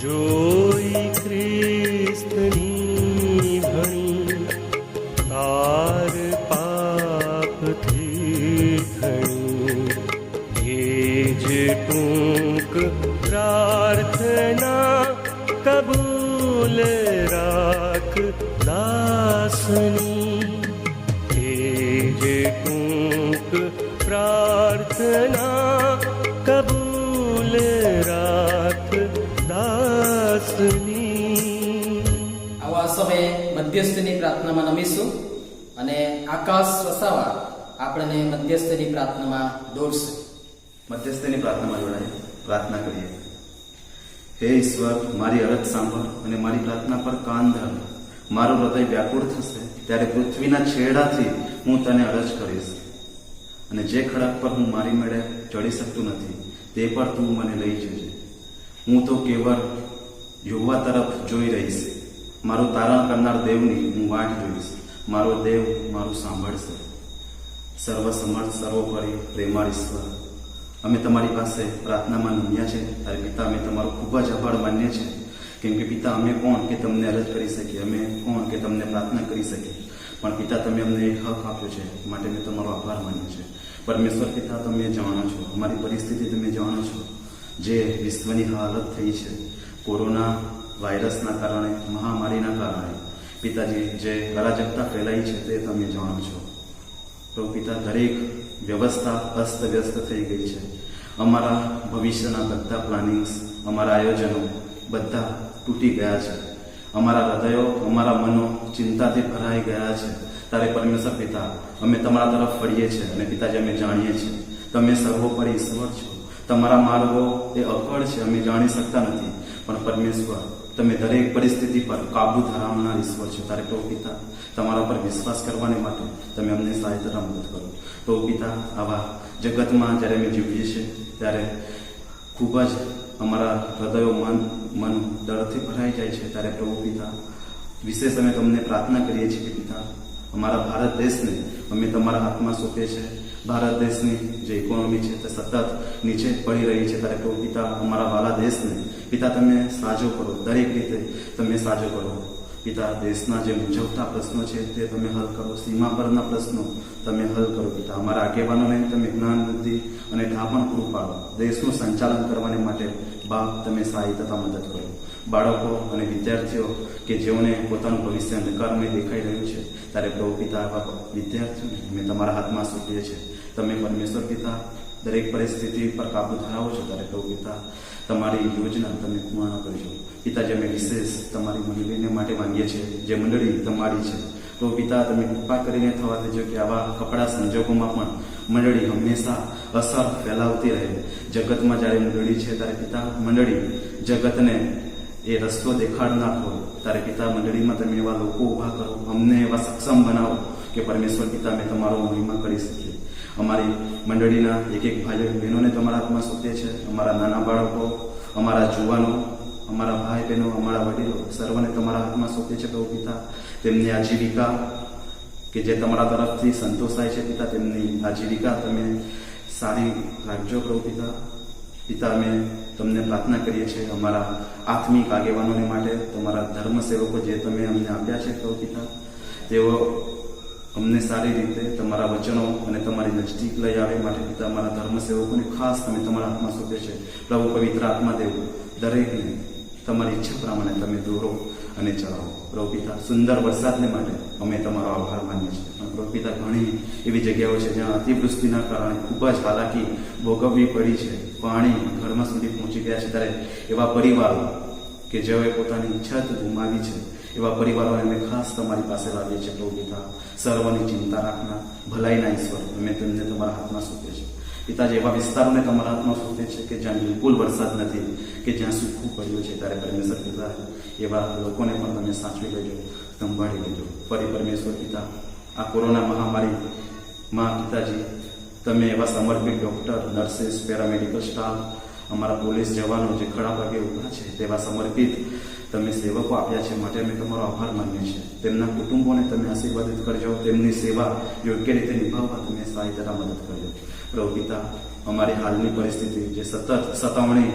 જોઈ ખ્રિસ્તની ભણી તાર પાપથી ઘણી. એ જ ટૂંક પ્રાર્થના કબૂલ રાખ દાસની. એ જે ટૂંક પ્રાર્થના કબૂલ રાખ દાસની. આવો આ સમયે મધ્યસ્થની પ્રાર્થનામાં નમીશું અને આકાશ વસાવા આપણને મધ્યસ્થની પ્રાર્થનામાં દોરશે. મધ્યસ્થની પ્રાર્થનામાં જોડાય પ્રાર્થના કરીએ. હે ઈશ્વર, મારી અરજ સાંભળ અને મારી પ્રાર્થના પર કાન ધર. મારું હૃદય વ્યાકુળ થશે ત્યારે પૃથ્વીના છેડાથી હું તને અરજ કરીશ, અને જે ખડક પર હું મારી મેળે ચડી શકતું નથી તે પર તું મને લઈ જજે. હું તો કેવળ યુવા તરફ જોઈ રહીશ. મારું તારણ કરનાર દેવની હું વાટ જોઈશ. મારો દેવ મારું સાંભળશે. સર્વસમર્થ સર્વોપરી પ્રેમાળ ઈશ્વર, અમે તમારી પાસે પ્રાર્થનામાં નમ્યા છે. ત્યારે પિતા, અમે તમારો ખૂબ જ આભાર માનીએ છીએ, કેમ કે પિતા, અમે કોણ કે તમને અરજ કરી શકીએ, અમે કોણ કે તમને પ્રાર્થના કરી શકીએ, પણ પિતા તમે અમને એ હક આપ્યો છે, માટે અમે તમારો આભાર માનીએ છીએ. પરમેશ્વર પિતા, તમે જાણો છો અમારી પરિસ્થિતિ, તમે જાણો છો જે વિશ્વની હાલત થઈ છે કોરોના વાયરસના કારણે, મહામારીના કારણે. પિતાજી, જે અરાજકતા ફેલાઈ છે તે તમે જાણો છો. પ્રભુ પિતા, દરેક વ્યવસ્થા અસ્તવ્યસ્ત થઈ ગઈ છે. અમારા ભવિષ્યના બધા પ્લાનિંગ્સ, અમારા આયોજનો બધા તૂટી ગયા છે. અમારા હૃદયો, અમારા મનો ચિંતાથી ભરાઈ ગયા છે. ત્યારે પરમેશ્વર પિતા, અમે તમારા તરફ ફરીએ છીએ અને પિતાજી, અમે જાણીએ છીએ તમે સર્વોપરી ઈશ્વર છો. તમારા માર્ગો એ અકળ છે, અમે જાણી શકતા નથી, પણ પરમેશ્વર તમે દરેક પરિસ્થિતિ પર કાબુ ધરાવનાર ઈશ્વર છો. ત્યારે પ્રભુ પિતા તમારા પર વિશ્વાસ કરવાને માટે તમે અમને સહાયતા મદદ કરો. પ્રભુ પિતા આવા જગતમાં જ્યારે અમે જીવીએ છીએ ત્યારે ખૂબ જ અમારા હૃદયો મન ડરથી ભરાઈ જાય છે. ત્યારે પ્રભુ પિતા વિશેષ અમે તમને પ્રાર્થના કરીએ છીએ કે પિતા અમારા ભારત દેશને અમે તમારા હાથમાં સોંપીએ છીએ. ભારત દેશની જે ઇકોનોમી છે તે સતત નીચે પડી રહી છે. ત્યારે પ્રભુ પિતા અમારા વાલા દેશને પિતા તમે સાજો કરો, દરેક રીતે તમે સાજો કરો. પિતા દેશના જે મૂંઝવતા પ્રશ્નો છે તે તમે હલ કરો, સીમા પરના પ્રશ્નો તમે હલ કરો. પિતા અમારા આગેવાનોને તમે જ્ઞાન, બુદ્ધિ અને ઢાપણ પૂરું પાડો. દેશનું સંચાલન કરવાને માટે બાપ તમે સહાય તથા મદદ કરો. બાળકો અને વિદ્યાર્થીઓ કે જેઓને પોતાનું ભવિષ્ય અંધકારમય દેખાઈ રહ્યું છે ત્યારે પ્રભુ પિતા આવા વિદ્યાર્થીઓને અમે તમારા હાથમાં સોંપીએ છીએ. તમે પરમેશ્વર પિતા દરેક પરિસ્થિતિ પર કાબુ ધરાવો છો. ત્યારે પ્રભુ પિતા તમારી યોજના તમે પૂર્ણ કરજો. પિતા જે અમે વિશેષ તમારી મંડળીને માટે માંગીએ છીએ, જે મંડળી તમારી છે પ્રભુ પિતા તમે કૃપા કરીને થવા દેજો કે આવા કપડા સંજોગોમાં પણ મંડળી હંમેશા અસર ફેલાવતી રહે. જગતમાં જ્યારે મંડળી છે ત્યારે પિતા મંડળી જગતને એ રસ્તો દેખાડનાર હોય. ત્યારે પિતા મંડળીમાં તમે એવા લોકો ઊભા કરો, અમને એવા સક્ષમ બનાવો કે પરમેશ્વર પિતા અમે તમારો મહિમા કરી શકીએ. અમારી મંડળીના એક એક ભાઈઓ બહેનોને તમારા હાથમાં સોંપીએ છે. અમારા નાના બાળકો, અમારા જુવાનો, અમારા ભાઈ બહેનો, અમારા વડીલો સર્વને તમારા હાથમાં સોંપીએ છે. પ્રભુ પિતા તેમની આજીવિકા કે જે તમારા તરફથી સંતોષાય છે પિતા તેમની આજીવિકા તમે સારી રાખજો. પ્રભુ પિતા પિતા અમે તમને પ્રાર્થના કરીએ છીએ અમારા આત્મિક આગેવાનોને માટે, તમારા ધર્મ સેવકો જે તમે અમને આપ્યા છે પ્રભુ પિતા તેઓ અમને સારી રીતે તમારા વચનો અને તમારી નજદીક લઈ આવે માટે પિતા અમારા ધર્મ સેવકોને ખાસ તમે તમારા હાથમાં સોંપે છે. પ્રભુ પવિત્ર આત્મા દેવ દરેકને તમારી ઈચ્છા પ્રમાણે તમે દોરો અને ચલાવો. પ્રભુ પિતા સુંદર વરસાદને માટે અમે તમારો આભાર માનીએ છીએ. પ્રભુ પિતા ઘણી એવી જગ્યાઓ છે જ્યાં અતિવૃષ્ટિના કારણે ખૂબ જ હાલાકી ભોગવવી પડી છે, પાણી ઘરમાં સુધી પહોંચી ગયા છે. ત્યારે એવા પરિવારો કે જેઓએ પોતાની છત ગુમાવી છે એવા પરિવારોને અમે ખાસ તમારી પાસે લાવીએ છીએ. પ્રભુ પિતા સર્વની ચિંતા રાખના ભલાઈના ઈશ્વર અમે તેમને તમારા હાથમાં સોંપીએ છીએ. પિતાજી એવા વિસ્તારોને તમારા હાથમાં સોંપે છે કે જ્યાં બિલકુલ વરસાદ નથી, કે જ્યાં સૂકું પડ્યું છે. ત્યારે પરમેશ્વર પિતા એવા લોકોને પણ તમે સાચવી લેજો, સંભાળી લેજો. ફરી પરમેશ્વર પિતા આ કોરોના મહામારીમાં પિતાજી તમે એવા સમર્પિત ડૉક્ટર, નર્સિસ, પેરામેડિકલ સ્ટાફ, અમારા પોલીસ જવાનો જે ખડા પગે ઊભા છે તેવા સમર્પિત તમે સેવકો આપ્યા છે માટે અમે તમારો આભાર માનીએ છીએ. તેમના કુટુંબોને તમે આશીર્વાદિત કરજો, તેમની સેવા યોગ્ય રીતે નિભાવવા તમે સહાયતા મદદ કરજો. પ્રભુ પિતા અમારી હાલની પરિસ્થિતિ જે સતત સતાવણી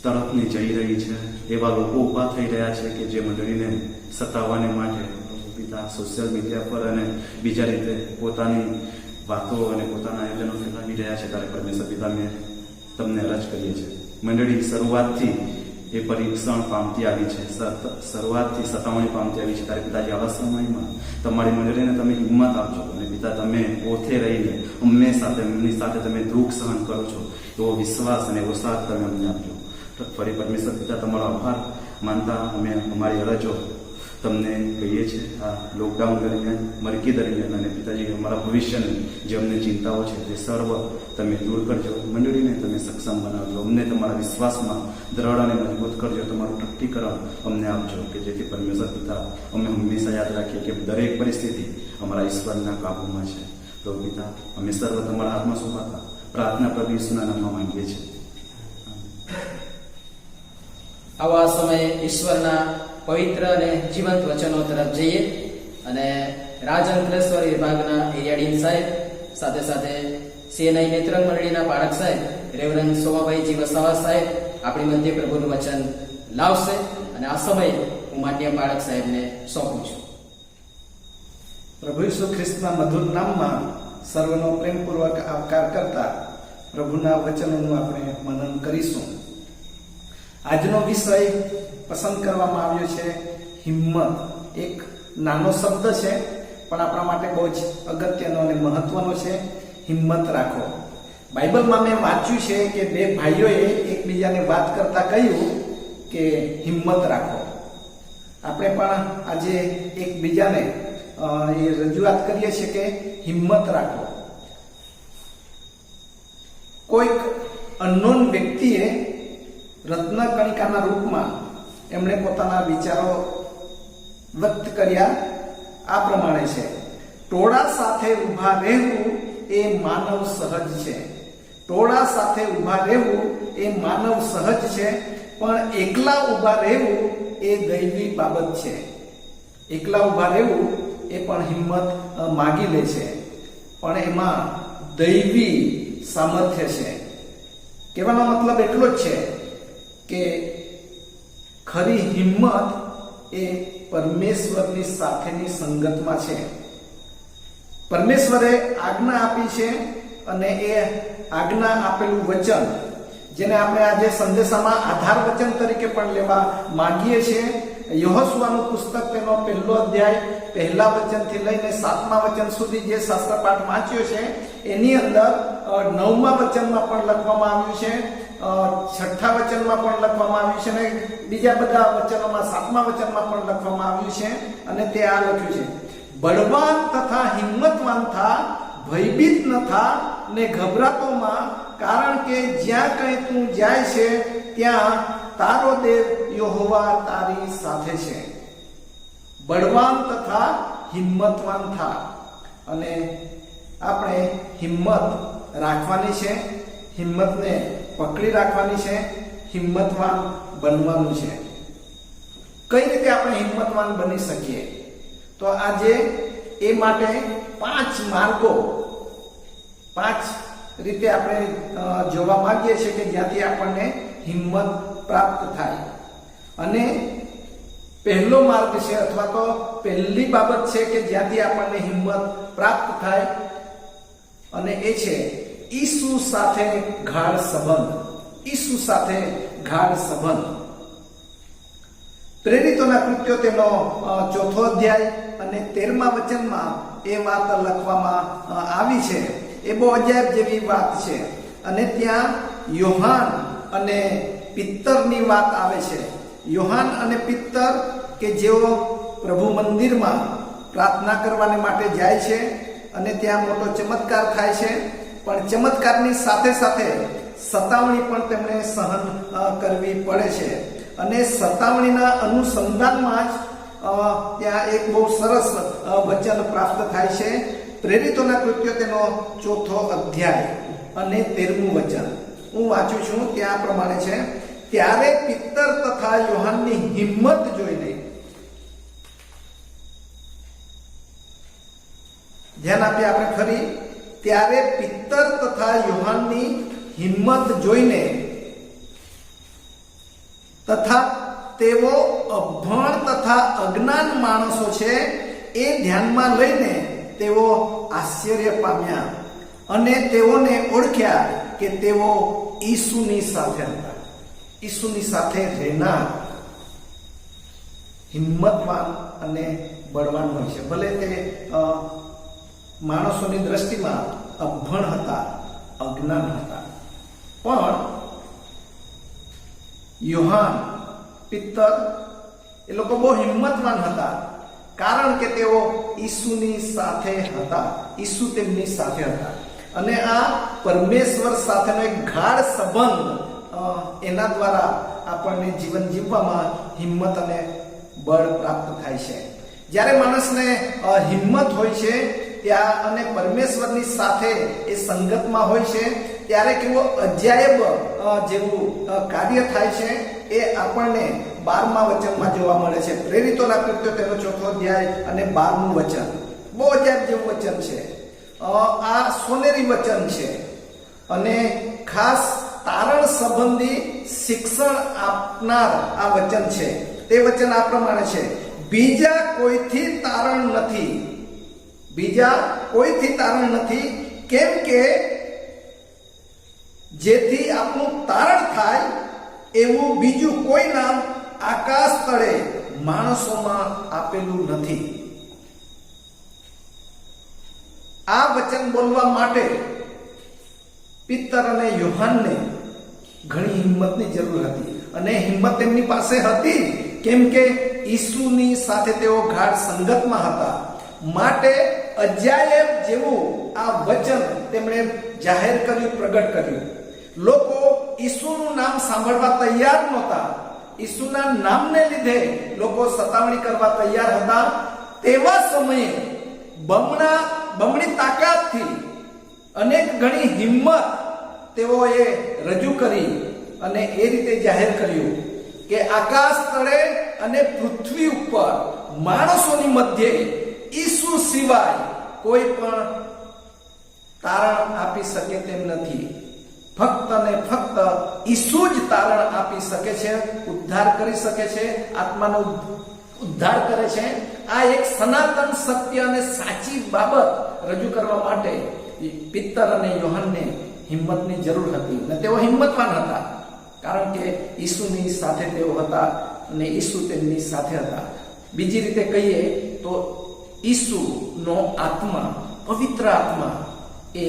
તરફની જઈ રહી છે, એવા લોકો ઊભા થઈ રહ્યા છે કે જે મંડળીને સતાવવાને માટે પ્રભુ પિતા સોશિયલ મીડિયા પર અને બીજા રીતે પોતાની વાતો અને પોતાના આયોજનો ફેલાવી રહ્યા છે. ત્યારે પરમેશ્વર પિતા મેં તમને અરજ કરીએ છીએ મંડળી શરૂઆતથી એ પરીક્ષણ પામતી આવી છે, શરૂઆતથી સતાવણી પામતી આવી છે. ત્યારે પિતાજી આવા સમયમાં તમારી મંડળીને તમે હિંમત આપજો અને પિતા તમે ઓથે રહીને હંમેશા તેમની સાથે તમે દુઃખ સહન કરો છો એવો વિશ્વાસ અને એવો સાથ તમે અમને આપજો. ફરી પરમેશ્વર પિતા તમારો આભાર માનતા અમે અમારી અરજો તમને કહીએ છીએ આ લોકડાઉન દરમિયાન, મરકી દરમિયાન. અને પિતાજી અમારા ભવિષ્યની જે અમને ચિંતાઓ છે તે સર્વ તમે દૂર કરજો, મંડળીને તમે સક્ષમ બનાવજો, અમને તમારા વિશ્વાસમાં દ્રઢ અને મજબૂત કરજો, તમારું ટટ્ટીકરણ અમને આપજો કે જેથી પરમેશ્વર પિતા અમે હંમેશા યાદ રાખીએ કે દરેક પરિસ્થિતિ અમારા ઈશ્વરના કાબૂમાં છે. તો પિતા અમે સર્વ તમારા હાથમાં સોંપાતા પ્રાર્થના પ્રભુ ઈસુના નામમાં માંગીએ છીએ. આવા સમયે ઈશ્વરના પવિત્ર અને જીવંત વચનો તરફ જઈએ અને રાજઅંકલેશ્વર વિભાગના એરિયાડીન સાહેબ સાથે સાથે સીએનઆઈ નેત્રંગ મંડળીના પાળક સાહેબ રેવરન સોમાભાઈ જી વસાવા સાહેબ આપણી મધ્ય પ્રભુનું વચન લાવશે અને આ સમયે હું માન્ય પાળક સાહેબને સોંપું છું. પ્રભુ ઈસુ ખ્રિસ્તના મધુર નામમાં સર્વનો પ્રેમપૂર્વક આવકાર કરતા પ્રભુના વચનોનું આપણે મનન કરીશું. આજનો વિષય પસંદ કરવામાં આવ્યો છે હિંમત. એક નાનો શબ્દ છે પણ આપણા માટે બહુ જ અગત્યનો અને મહત્વનો છે. હિંમત રાખો. બાઇબલમાં મેં વાંચ્યું છે કે બે ભાઈઓએ એકબીજાને વાત કરતા કહ્યું કે હિંમત રાખો. આપણે પણ આજે એકબીજાને એ રજૂઆત કરીએ છીએ કે હિંમત રાખો. કોઈક અનનોન વ્યક્તિએ રત્ન કણિકાના રૂપમાં એમણે પોતાના વિચારો વ્યક્ત કર્યા આ પ્રમાણે છે. ટોળા સાથે ઊભા રહેવું એ માનવ સહજ છે. ટોળા સાથે ઊભા રહેવું એ માનવ સહજ છે, પણ એકલા ઊભા રહેવું એ દૈવી બાબત છે. એકલા ઊભા રહેવું એ પણ હિંમત માગી લે છે, પણ એમાં દૈવી સામર્થ્ય છે. કહેવાનો મતલબ એટલો જ છે કે ખરી હિંમત એ પરમેશ્વરની સાથેની સંગતમાં છે. પરમેશ્વરે આજ્ઞા આપી છે અને એ આજ્ઞા આપેલું વચન, જેને આપણે આજે સંદેશામાં આધાર વચન તરીકે પણ લેવા માંગીએ છીએ, યહોશુઆનું પુસ્તક તેનો 1લો અધ્યાય 1લા વચનથી લઈને 7મા વચન સુધી જે શાસ્ત્ર પાઠ વાંચ્યો છે એની અંદર 9મા વચનમાં પણ લખવામાં આવ્યું છે, 6ઠ્ઠા વચનમાં પણ લખવામાં આવ્યું છે, અને બીજા બધા વચનોમાં 7મા વચનમાં પણ લખવામાં આવ્યું છે. અને તે આ લખ્યું છે: બળવાન તથા હિંમતવાન થા, ભયભીત ન થા ને ગભરાતોમાં, કારણ કે જ્યાં કંઈ તું જાય છે ત્યાં તારો દેવ યહોવા તારી સાથે છે. બળવાન તથા હિંમતવાન થા. અને આપણે હિંમત રાખવાની છે, હિંમતને પકડી રાખવાની છે, હિંમતવાન બનવાનું છે. કઈ રીતે આપણે હિંમતવાન બની શકીએ? તો આજે એ માટે 5 માર્ગો, 5 રીતે આપણે જોવા માંગીએ છીએ કે જ્યાંથી આપણને હિંમત પ્રાપ્ત થાય. અને પહેલો માર્ગ છે અથવા તો પહેલી બાબત છે કે જ્યાંથી આપણને હિંમત પ્રાપ્ત થાય, અને એ છે ઈસુ સાથે ગાઢ સંબંધ. ઈસુ સાથે ગાઢ સંબંધ. પ્રેરિતોના કૃત્યો તેનો 4થો અધ્યાય અને 13મા વચનમાં એ વાત લખવામાં આવી છે. એ બહુ અજાયબ જેવી વાત છે. અને ત્યાં યોહાન અને પિત્તરની વાત આવે છે. યોહાન અને પિત્તર કે જેઓ પ્રભુ મંદિરમાં પ્રાર્થના કરવાને માટે જાય છે, અને ત્યાં મોટો ચમત્કાર થાય છે, પણ ચમત્કારની સાથે સાથે સતાવણી પણ તેમણે સહન કરવી પડે છે. અને સતાવણીના અનુસંધાનમાં જ ત્યાં એક બહુ સરસ વચન પ્રાપ્ત થાય છે. પ્રેરિતોના કૃત્યો તેનો 4થો અધ્યાય અને 13મું વચન હું વાંચું છું. ત્યાં પ્રમાણે છે: ત્યારે પિત્તર તથા યોહાનની હિંમત જોઈને, ધ્યાન આપીએ આપણે ફરી, ત્યારે પિત્તર તથા યોહાનની હિંમત જોઈને તથા તેઓ અભણ તથા અજ્ઞાન માણસો છે એ ધ્યાનમાં લઈને તેઓ આશ્ચર્ય પામ્યા અને તેઓને ઓળખ્યા કે તેઓ ઈસુની સાથે હતા. ઈસુની સાથે રહેનાર હિંમતવાન અને બળવાન હોય છે. ભલે તે માણસોની દ્રષ્ટિમાં અભણ હતા, અજ્ઞાન હતા, પણ યોહાન, પિત્તર એ લોકો બહુ હિંમતવાન હતા, કારણ કે તેઓ ઈસુની સાથે હતા. ઈસુ તેમની સાથે હતા. અને આ પરમેશ્વર સાથેનો એક ગાઢ સંબંધ, એના દ્વારા આપણને જીવન જીવવામાં હિંમત અને બળ પ્રાપ્ત થાય છે. જ્યારે માણસને હિંમત હોય છે ત્યાં અને પરમેશ્વરની સાથે એ સંગતમાં હોય છે, ત્યારે કેવો અજાયબ જેવું કાર્ય થાય છે એ આપણને 12મા વચનમાં જોવા મળે છે. પ્રેરિતોના કૃત્યો તેનો 4થો અધ્યાય અને 12મું વચન બહુ અજાયબ જેવું વચન છે. આ સોનેરી વચન છે અને ખાસ તારણ સંબંધી શિક્ષણ આપનાર આ વચન છે. તે વચન આ પ્રમાણે છે: બીજા કોઈથી તારણ નથી, બીજા કોઈથી તારણ નથી, કેમ કે જેથી આપણું તારણ થાય એવું બીજું કોઈ નામ આકાશ તળે માણસોમાં આપેલું નથી. આ વચન બોલવા માટે પિત્તર અને યોહાનને ઘણી હિંમતની જરૂર હતી, અને હિંમત તેમની પાસે હતી કેમ કે ઈસુની સાથે તેઓ ગાઢ સંગતમાં હતા. માટે અજાયબ જેવું આ વચન તેમણે જાહેર કર્યું, પ્રગટ કર્યું. લોકો ઈસુનું નામ સાંભળવા તૈયાર નહોતા, ઈસુના નામને લીધે લોકો સતાવણી કરવા તૈયાર હતા, તેવા સમયે બમણી તાકાતથી અનેક ગણી હિંમત તેઓએ રજૂ કરી અને એ રીતે જાહેર કર્યું કે આકાશ તળે અને પૃથ્વી ઉપર માણસોની મધ્યે ઈસુ સિવાય કોઈ પણ તારણ આપી શકે તેમ નથી. ફક્ત ને ફક્ત ઈસુ જ તારણ આપી શકે છે, ઉદ્ધાર કરી શકે છે, આત્માનો ઉદ્ધાર કરે છે. આ એક સનાતન સત્ય અને સાચી બાબત રજૂ કરવા માટે પિત્તર અને યોહાનને હિંમતની જરૂર હતી અને તેઓ હિંમતવાન હતા, કારણ કે ઈસુની સાથે તેઓ હતા અને ઈસુ તેમની સાથે હતા. બીજી રીતે કહીએ તો ઈસુનો આત્મા, પવિત્ર આત્મા એ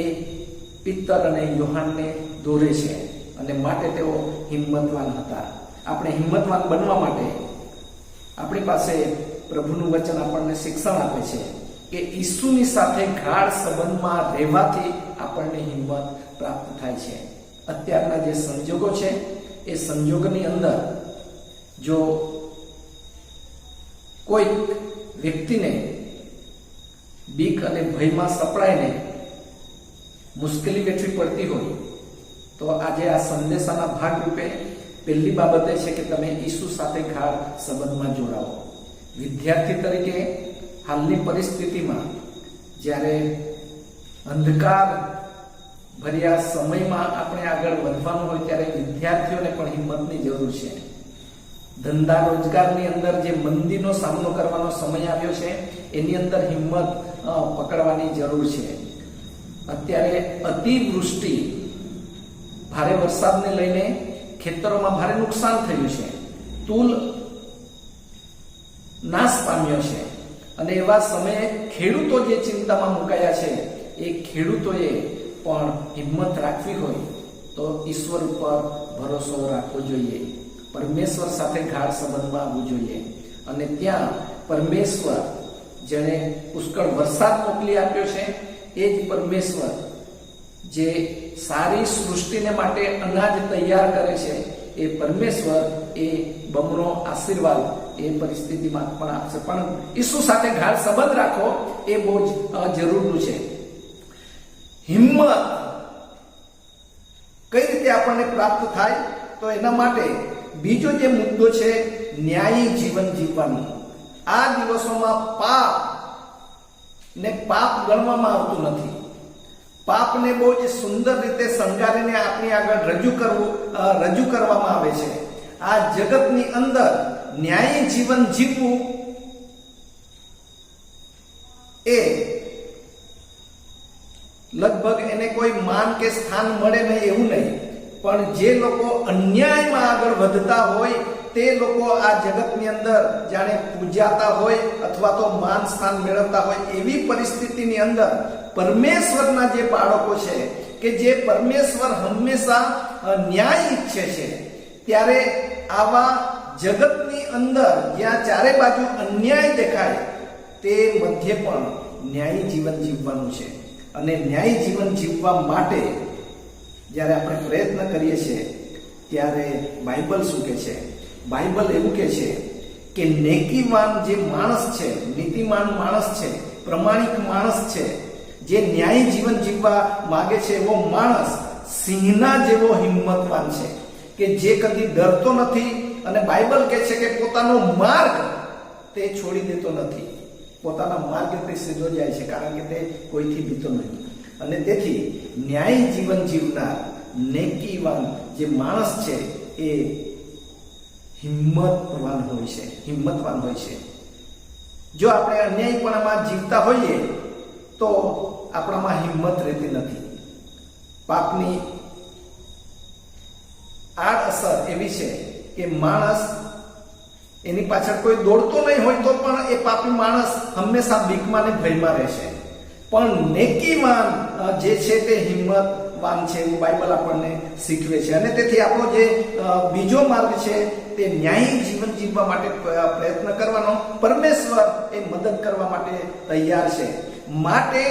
પિત્તર અને યોહાનને દોરે છે અને માટે તેઓ હિંમતવાન હતા. આપણે હિંમતવાન બનવા માટે આપણી પાસે પ્રભુનું વચન આપણને શિક્ષણ આપે છે કે ઈસુની સાથે ગાઢ સંબંધમાં રહેવાથી આપણને હિંમત પ્રાપ્ત થાય છે. અત્યારના જે સંજોગો છે એ સંજોગની અંદર જો કોઈ વ્યક્તિને બીક અને ભયમાં સપડાઈને મુશ્કેલી વેઠવી પડતી હોય તો આજે આ સંદેશાના ભાગરૂપે પહેલી બાબત એ છે કે તમે ઈસુ સાથે ગાઢ સંબંધમાં જોડાઓ. વિદ્યાર્થી તરીકે હાલની પરિસ્થિતિમાં જ્યારે અંધકાર ભર્યા સમયમાં આપણે આગળ વધવાનું હોય ત્યારે વિદ્યાર્થીઓને પણ હિંમતની જરૂર છે. ધંધા રોજગારની અંદર જે મંદીનો સામનો કરવાનો સમય આવ્યો છે એની અંદર હિંમત પકડવાની જરૂર છે. અત્યારે અતિવૃષ્ટિ, ભારે વરસાદને લઈને ખેતરોમાં ભારે નુકસાન થયું છે, તુલ નાશ પામ્યો છે અને એવા સમયે ખેડૂતો જે ચિંતામાં મુકાયા છે એ ખેડૂતોએ પણ હિંમત રાખવી હોય તો ઈશ્વર ઉપર ભરોસો રાખવો જોઈએ, પરમેશ્વર સાથે ગાઢ સંબંધમાં આવવું જોઈએ. અને ત્યાં પરમેશ્વર જેણે પુષ્કળ વરસાદ મોકલી આપ્યો છે એ જ પરમેશ્વર જે સારી સૃષ્ટિને માટે અનાજ તૈયાર કરે છે એ પરમેશ્વર એ બમણો આશીર્વાદ એ પરિસ્થિતિમાં પણ આપશે. પણ ઈસુ સાથે ગાઢ સંબંધ રાખો એ બહુ જ જરૂરનું છે. હિંમત કઈ રીતે આપણને પ્રાપ્ત થાય તો એના માટે બીજો જે મુદ્દો છે ન્યાયી જીવન જીવવાનું. આ દિવસોમાં પાપ ગણવામાં આવતું નથી. પાપને બહુ જ સુંદર રીતે શણગારીને આપણી આગળ રજૂ કરવામાં આવે છે. આ જગતની અંદર ન્યાયી જીવન જીવવું એ લગભગ એને કોઈ માન કે સ્થાન મળે નહીં એવું નહીં, પણ જે લોકો અન્યાયમાં આગળ વધતા હોય તે લોકો આ જગતની અંદર જાણે પૂજાતા હોય અથવા તો માન સ્થાન મેળવતા હોય એવી પરિસ્થિતિની અંદર પરમેશ્વરના જે બાળકો છે કે જે પરમેશ્વર હંમેશા ન્યાય ઈચ્છે છે, ત્યારે આવા જગતની અંદર જ્યાં ચારે બાજુ અન્યાય દેખાય તે મધ્ય પણ ન્યાયી જીવન જીવવાનું છે. અને ન્યાયી જીવન જીવવા માટે જ્યારે આપણે પ્રયત્ન કરીએ છીએ ત્યારે બાઇબલ શું કહે છે? બાઇબલ એવું કહે છે કે નેકીવાન જે માણસ છે, નીતિમાન માણસ છે, પ્રમાણિક માણસ છે, જે ન્યાયી જીવન જીવવા માંગે છે એવો માણસ સિંહના જેવો હિંમતવાન છે કે જે કદી ડરતો નથી. અને બાઇબલ કહે છે કે પોતાનો માર્ગ તે છોડી દેતો નથી, પોતાના માર્ગ તે સીધો જાય છે, કારણ કે તે કોઈથી બીતો નહીં. અને તેથી ન્યાયી જીવન જીવનાર નેકીવાન જે માણસ છે એ હિંમતવાન હોય છે. જો આપણે અન્યાયપણામાં જીવતા હોઈએ તો આપણામાં હિંમત રહેતી નથી. પાપની આડઅસર એવી છે કે માણસ એની પાછળ કોઈ દોડતો નહીં હોય તો પણ એ પાપી માણસ હંમેશા બીકમાં ને ભયમાં રહેશે. પણ નેકીવાન જે છે તે હિંમતવાન છે એવું બાઇબલ આપણને શીખવે છે. અને તેથી આપણો જે બીજો માર્ગ છે તે ન્યાયી જીવન જીવવા માટે પ્રયત્ન કરવાનો. પરમેશ્વર એ મદદ કરવા માટે તૈયાર છે. માટે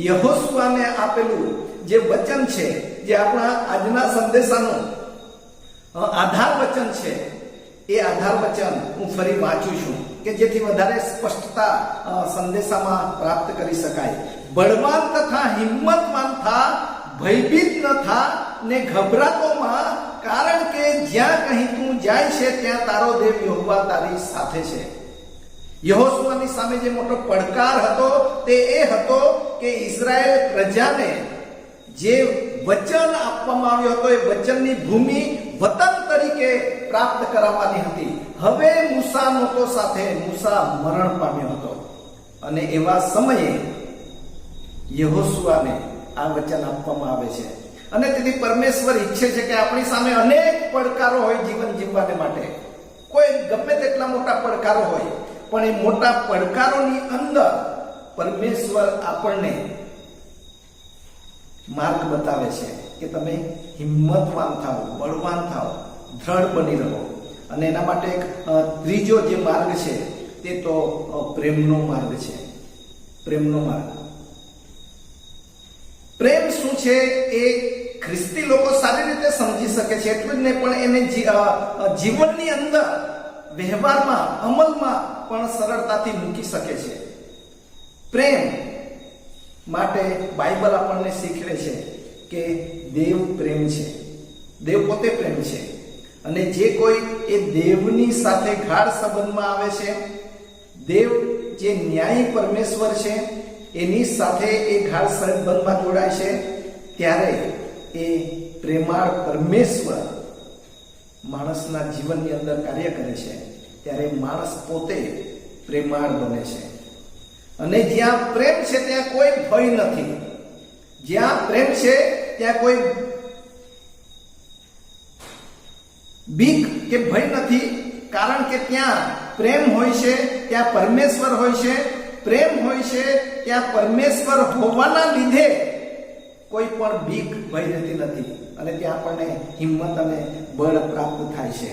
યહોશુઆને આપેલું જે વચન છે, જે આપણા આજના સંદેશાનું આધાર વચન છે, એ આધાર વચન હું ફરી વાંચું છું કે જેથી વધારે સ્પષ્ટતા સંદેશામાં પ્રાપ્ત કરી શકાય. બળવાન તથા હિંમતવાન થા, ભયભીત ન થા ને ગભરાતોમાં, કારણ કે જ્યાં કહી તું જાય છે ત્યાં તારો દેવ યહોવા તારી સાથે છે. યહોશુઆની સામે જે મોટો પડકાર હતો તે એ હતો કે ઇઝરાયેલ પ્રજાને જે વચન આપવામાં આવ્યો હતો એ વચનની ભૂમિ વતન તરીકે પ્રાપ્ત કરાવવાની હતી. હવે મૂસા નહોતો સાથે, મૂસા મરણ પામ્યો હતો અને એવા સમયે યહોશુઆને આ વચન આપવામાં આવે છે. અને તેથી પરમેશ્વર ઈચ્છે છે કે આપણી સામે અનેક પડકારો હોય જીવન જીવવાને માટે. કોઈ ગમે તેટલા મોટા પડકારો હોય, પણ એ મોટા પડકારોની અંદર પરમેશ્વર આપણને માર્ગ બતાવે છે કે તમે હિંમતવાન થાઓ, બળવાન થાઓ, દ્રઢ બની રહો. અને એના માટે એક ત્રીજો જે માર્ગ છે તે તો પ્રેમનો માર્ગ છે. પ્રેમનો માર્ગ. પ્રેમ શું છે એ ખ્રિસ્તી લોકો સારી રીતે સમજી શકે છે. એટલું જ નહીં, પણ એને જીવનની અંદર, વ્યવહારમાં, અમલમાં પણ સરળતાથી મૂકી શકે છે. પ્રેમ માટે બાઇબલ આપણને શીખવે છે કે દેવ પ્રેમ છે, દેવ પોતે પ્રેમ છે. અને જે કોઈ એ દેવની સાથે ગાઢ સંબંધમાં આવે છે, દેવ જે ન્યાયી પરમેશ્વર છે એની સાથે એ ગાઢ સંબંધમાં જોડાય છે, ત્યારે એ પ્રેમાળ પરમેશ્વર માણસના જીવનની અંદર કાર્ય કરે છે. ત્યારે માણસ પોતે પ્રેમાળ બને છે. અને જ્યાં પ્રેમ છે ત્યાં કોઈ ભય નથી. જ્યાં પ્રેમ છે ત્યાં કોઈ બીક કે ભય નથી, કારણ કે ત્યાં પ્રેમ હોય છે, ત્યાં પરમેશ્વર હોય છે. પ્રેમ હોય છે ત્યાં પરમેશ્વર હોવાના લીધે કોઈ પણ બીક ભય રહેતી નથી. અને ત્યાં આપણને હિંમત અને બળ પ્રાપ્ત થાય છે.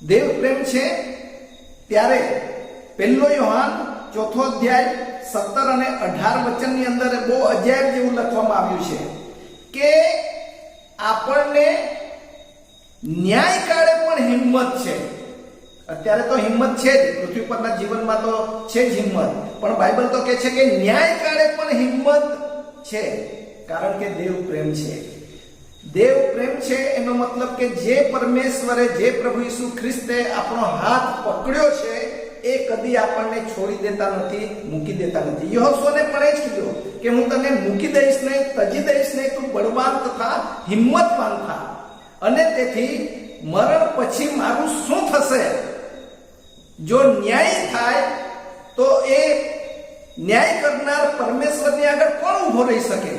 દેવ પ્રેમ છે ત્યારે 1 યોહાન 4 અધ્યાય 17 અને 18 વચનની અંદર બહુ અજાયબ જેવું લખવામાં આવ્યું છે કે આપણને ન્યાય કાળે પણ હિંમત છે. અત્યારે તો હિંમત છે જ, પૃથ્વી પરના જીવનમાં તો છે જ હિંમત, પણ બાઇબલ તો કહે છે કે ન્યાય કાળે પણ હિંમત છે, કારણ કે દેવ પ્રેમ છે. દેવ પ્રેમ છે એનો મતલબ કે જે પરમેશ્વરે, જે પ્રભુ ઈસુ ખ્રિસ્તે આપણો હાથ પકડ્યો છે એ કદી આપણને છોડી દેતા નથી, મૂકી દેતા નથી. યહોશુઆને પણ એ જ કીધું કે હું તને મૂકી દઈશ નહીં, તજી દઈશ નહીં, તું બળવાન તથા હિંમતવાન થા. અને તેથી મરણ પછી મારું શું થશે? જો ન્યાય થાય તો એ ન્યાય કરનાર પરમેશ્વરની આગળ કોણ ઊભો રહી શકે?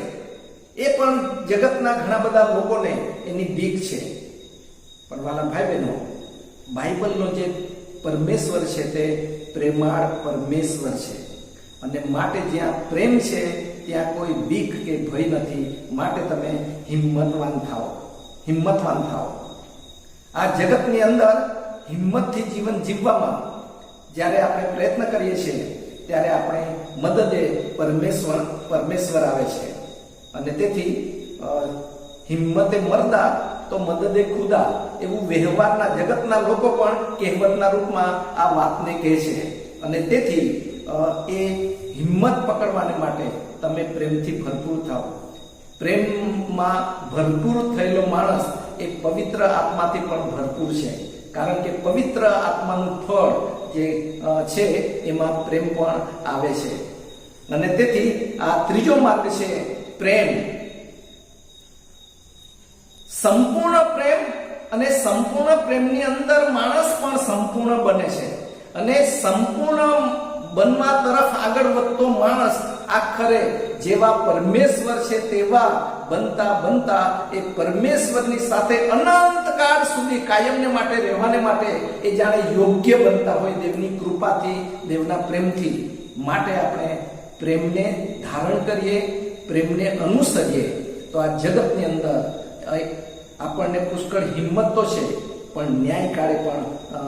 એ પણ જગતના ઘણા બધા લોકોને એની બીક છે. પણ વાલા ભાઈ બહેનો, બાઇબલનો જે પરમેશ્વર છે તે પ્રેમાળ પરમેશ્વર છે. અને માટે જ્યાં પ્રેમ છે ત્યાં કોઈ બીક કે ભય નથી. માટે તમે હિંમતવાન થાઓ, હિંમતવાન થાઓ. આ જગતની અંદર હિંમતથી જીવન જીવવામાં જ્યારે આપણે પ્રયત્ન કરીએ છીએ ત્યારે આપણે મદદે પરમેશ્વર આવે છે. અને તેથી હિંમતે મરદા તો મદદે ખુદા, એવું વ્યવહારના જગતના લોકો પણ કહેવતના રૂપમાં આ વાતને કહે છે. અને તેથી એ હિંમત પકડવાને માટે તમે પ્રેમથી ભરપૂર થાઓ. પ્રેમમાં ભરપૂર થયેલો માણસ એ પવિત્ર આત્માથી પણ ભરપૂર છે, કારણ કે પવિત્ર આત્માનું ફળ જે છે એમાં પ્રેમ પણ આવે છે. અને તેથી આ ત્રીજો માર્ગ છે પ્રેમ. સંપૂર્ણ પ્રેમ. અને સંપૂર્ણ પ્રેમની અંદર માણસ પણ સંપૂર્ણ બને છે. અને સંપૂર્ણ બનવા તરફ આગળ વધતો માણસ આખરે જેવા પરમેશ્વર છે તેવા બનતા બનતા એ પરમેશ્વરની સાથે અનંત કાળ સુધી કાયમને માટે રહેવાને માટે એ જાણે યોગ્ય બનતા હોય દેવની કૃપાથી, દેવના પ્રેમથી. માટે આપણે પ્રેમને ધારણ કરીએ, પ્રેમને અનુસરીએ તો આ જગતની અંદર આપણને પુષ્કળ હિંમત તો છે, પણ ન્યાય કાળે પણ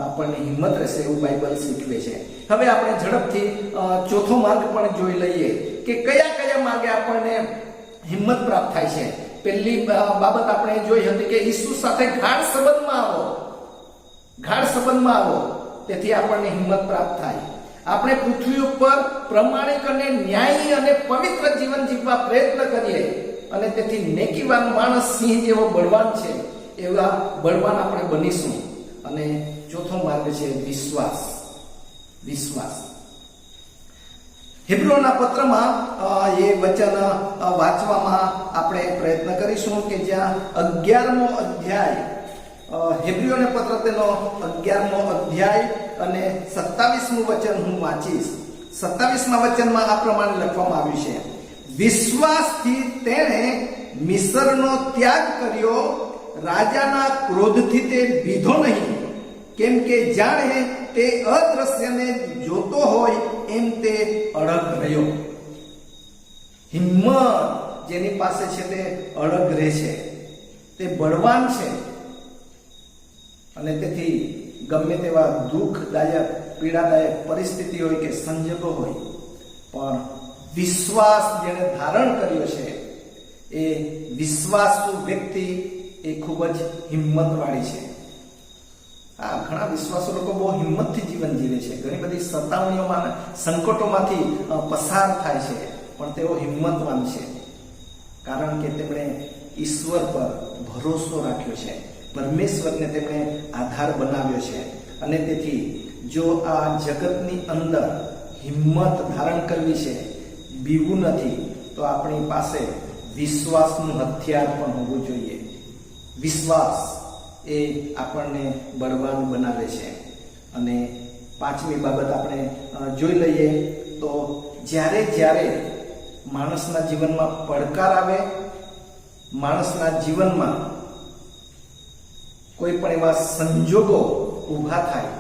આપણને હિંમત રહેશે એવું બાઇબલ શીખવે છે. હવે આપણે ઝડપથી ચોથો માર્ગ પણ જોઈ લઈએ કે કયા કયા માર્ગે આપણને હિંમત પ્રાપ્ત થાય છે. પહેલી બાબત આપણે જોઈ હતી કે ઈસુ સાથે ગાઢ સંબંધમાં આવો. ગાઢ સંબંધમાં આવો, તેથી આપણને હિંમત પ્રાપ્ત થાય. આપણે પૃથ્વી ઉપર પ્રમાણિક અને ન્યાયી અને પવિત્ર જીવન જીવવા પ્રયત્ન કરીએ અને તેથી નેકીવાન માણસ સિંહ જેવો બળવાન છે એવા બળવાન આપણે બનીશું. અને ચોથો માર્ગ છે વિશ્વાસ. વિશ્વાસ હિબ્રુના પત્રમાં એ વચન વાંચવામાં આપણે પ્રયત્ન કરીશું કે જ્યાં 11મો અધ્યાય, હિબ્રુઓને પત્ર તેનો 11મો અધ્યાય અને 27મું વચન હું વાંચીશ. 27મા વચનમાં આ પ્રમાણે લખવામાં આવ્યું છે, વિશ્વાસથી તેણે મિસ્રનો ત્યાગ કર્યો, રાજાના ક્રોધથી તે બીધો નહીં, કેમ કે જાણે તે અદ્રશ્યને જોતો હોય એમ તે અડગ રહ્યો. હિંમત જેની પાસે છે તે અડગ રહે છે, તે બળવાન છે અને તેથી ગમે તેવા દુઃખદાયક પીડાદાયક પરિસ્થિતિ હોય કે સંજોગો હોય, પણ વિશ્વાસ જેને ધારણ કર્યો છે એ વિશ્વાસુ વ્યક્તિ એ ખૂબ જ હિંમતવાળી છે. ઘણા વિશ્વાસુ લોકો બહુ હિંમતથી જીવન જીવે છે, ઘણી બધી સતાવણીઓમાં સંકટોમાંથી પસાર થાય છે, પણ તેઓ હિંમતવાન છે કારણ કે તેમણે ઈશ્વર પર ભરોસો રાખ્યો છે, પરમેશ્વરને તેમણે આધાર બનાવ્યો છે. અને તેથી જો આ જગતની અંદર હિંમત ધારણ કરવી છે, બીવું નથી, તો આપણી પાસે વિશ્વાસનું હથિયાર પણ હોવું જોઈએ. વિશ્વાસ એ આપણને બળવાન બનાવે છે. અને પાંચમી બાબત આપણે જોઈ લઈએ તો જ્યારે માણસના જીવનમાં પડકાર આવે, માણસના જીવનમાં કોઈ પણ એવા સંજોગો ઊભા થાય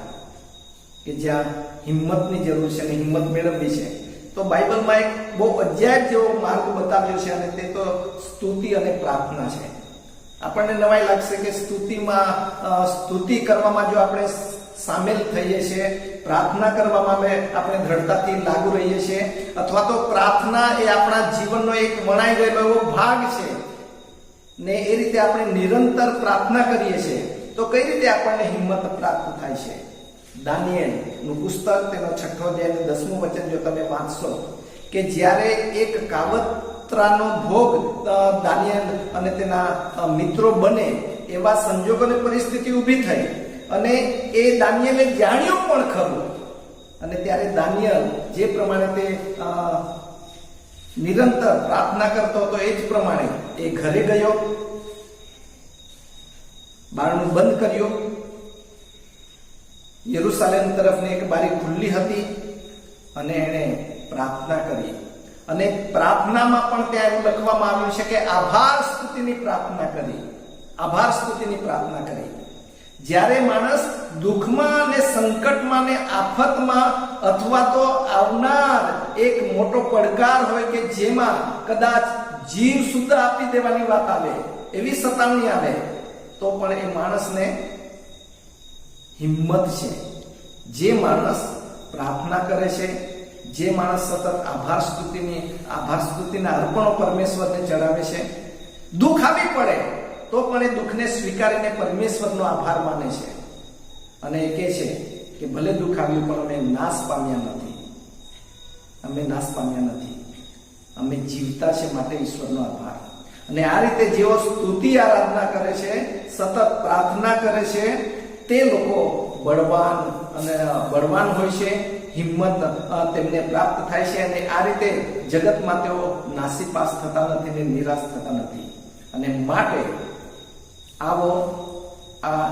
કે જ્યાં હિંમતની જરૂર છે અને હિંમત મેળવવી છે, તો બાઇબલમાં એક બહુ અજાયબ જેવો માર્ગ બતાવ્યો છે અને તે તો સ્તુતિ અને પ્રાર્થના છે. આપણને નવાઈ લાગશે કે સ્તુતિ કરવામાં જો આપણે સામેલ થઈએ છીએ, પ્રાર્થના કરવામાં આપણે દ્રઢતાથી લાગુ રહીએ છીએ, અથવા તો પ્રાર્થના એ આપણા જીવનનો એક વણાઈ ગયેલો એવો ભાગ છે ને એ રીતે આપણે નિરંતર પ્રાર્થના કરીએ છીએ, તો કઈ રીતે આપણને હિંમત પ્રાપ્ત થાય છે? દાનિયેલનું પુસ્તક તેનો 6 અધ્યાય 10મું વચન જો તમે વાંચશો કે જ્યારે એક કાવતરાનો ભોગ દાનિયેલ અને તેના મિત્રો બને એવા સંજોગોની પરિસ્થિતિ ઊભી થઈ અને એ દાનિયેલે જાણ્યું પણ ખરું, અને ત્યારે દાનિયેલ જે પ્રમાણે તે નિરંતર પ્રાર્થના કરતો હતો એ જ પ્રમાણે એ ઘરે ગયો, બારણું બંધ કર્યું, યરુશલેમ તરફની એક બારી ખુલ્લી હતી અને એણે પ્રાર્થના કરી. અને પ્રાર્થનામાં પણ ત્યાં એવું લખવામાં આવ્યું છે કે આભાર સ્તુતિની પ્રાર્થના કરી. આભાર સ્તુતિની પ્રાર્થના કરી. જ્યારે માણસ દુઃખમાં ને સંકટમાં ને આફતમાં અથવા તો આવનાર એક મોટો પડકાર હોય કે જેમાં કદાચ જીવ સુદ્ધા આપી દેવાની વાત આવે, એવી સતાવણી આવે, તો પણ એ માણસને હિંમત છે. જે માણસ પ્રાર્થના કરે છે, જે માણસ સતત આભાર સ્તુતિના અર્પણો પરમેશ્વરને ચડાવે છે, દુઃખ આવી પડે તો પણ એ દુઃખને સ્વીકારીને પરમેશ્વરનો આભાર માને છે અને એ કહે છે કે ભલે દુઃખ આવ્યું પણ અમે નાશ પામ્યા નથી, અમે જીવતા છે, માટે ઈશ્વરનો આભાર. અને આ રીતે જેઓ સ્તુતિ આરાધના કરે છે, સતત પ્રાર્થના કરે છે, તે લોકો બળવાન હોય છે, હિંમત તેમને પ્રાપ્ત થાય છે અને આ રીતે જગતમાં તેઓ નાસીપાસ થતા નથી ને નિરાશ થતા નથી. અને માટે આવો આ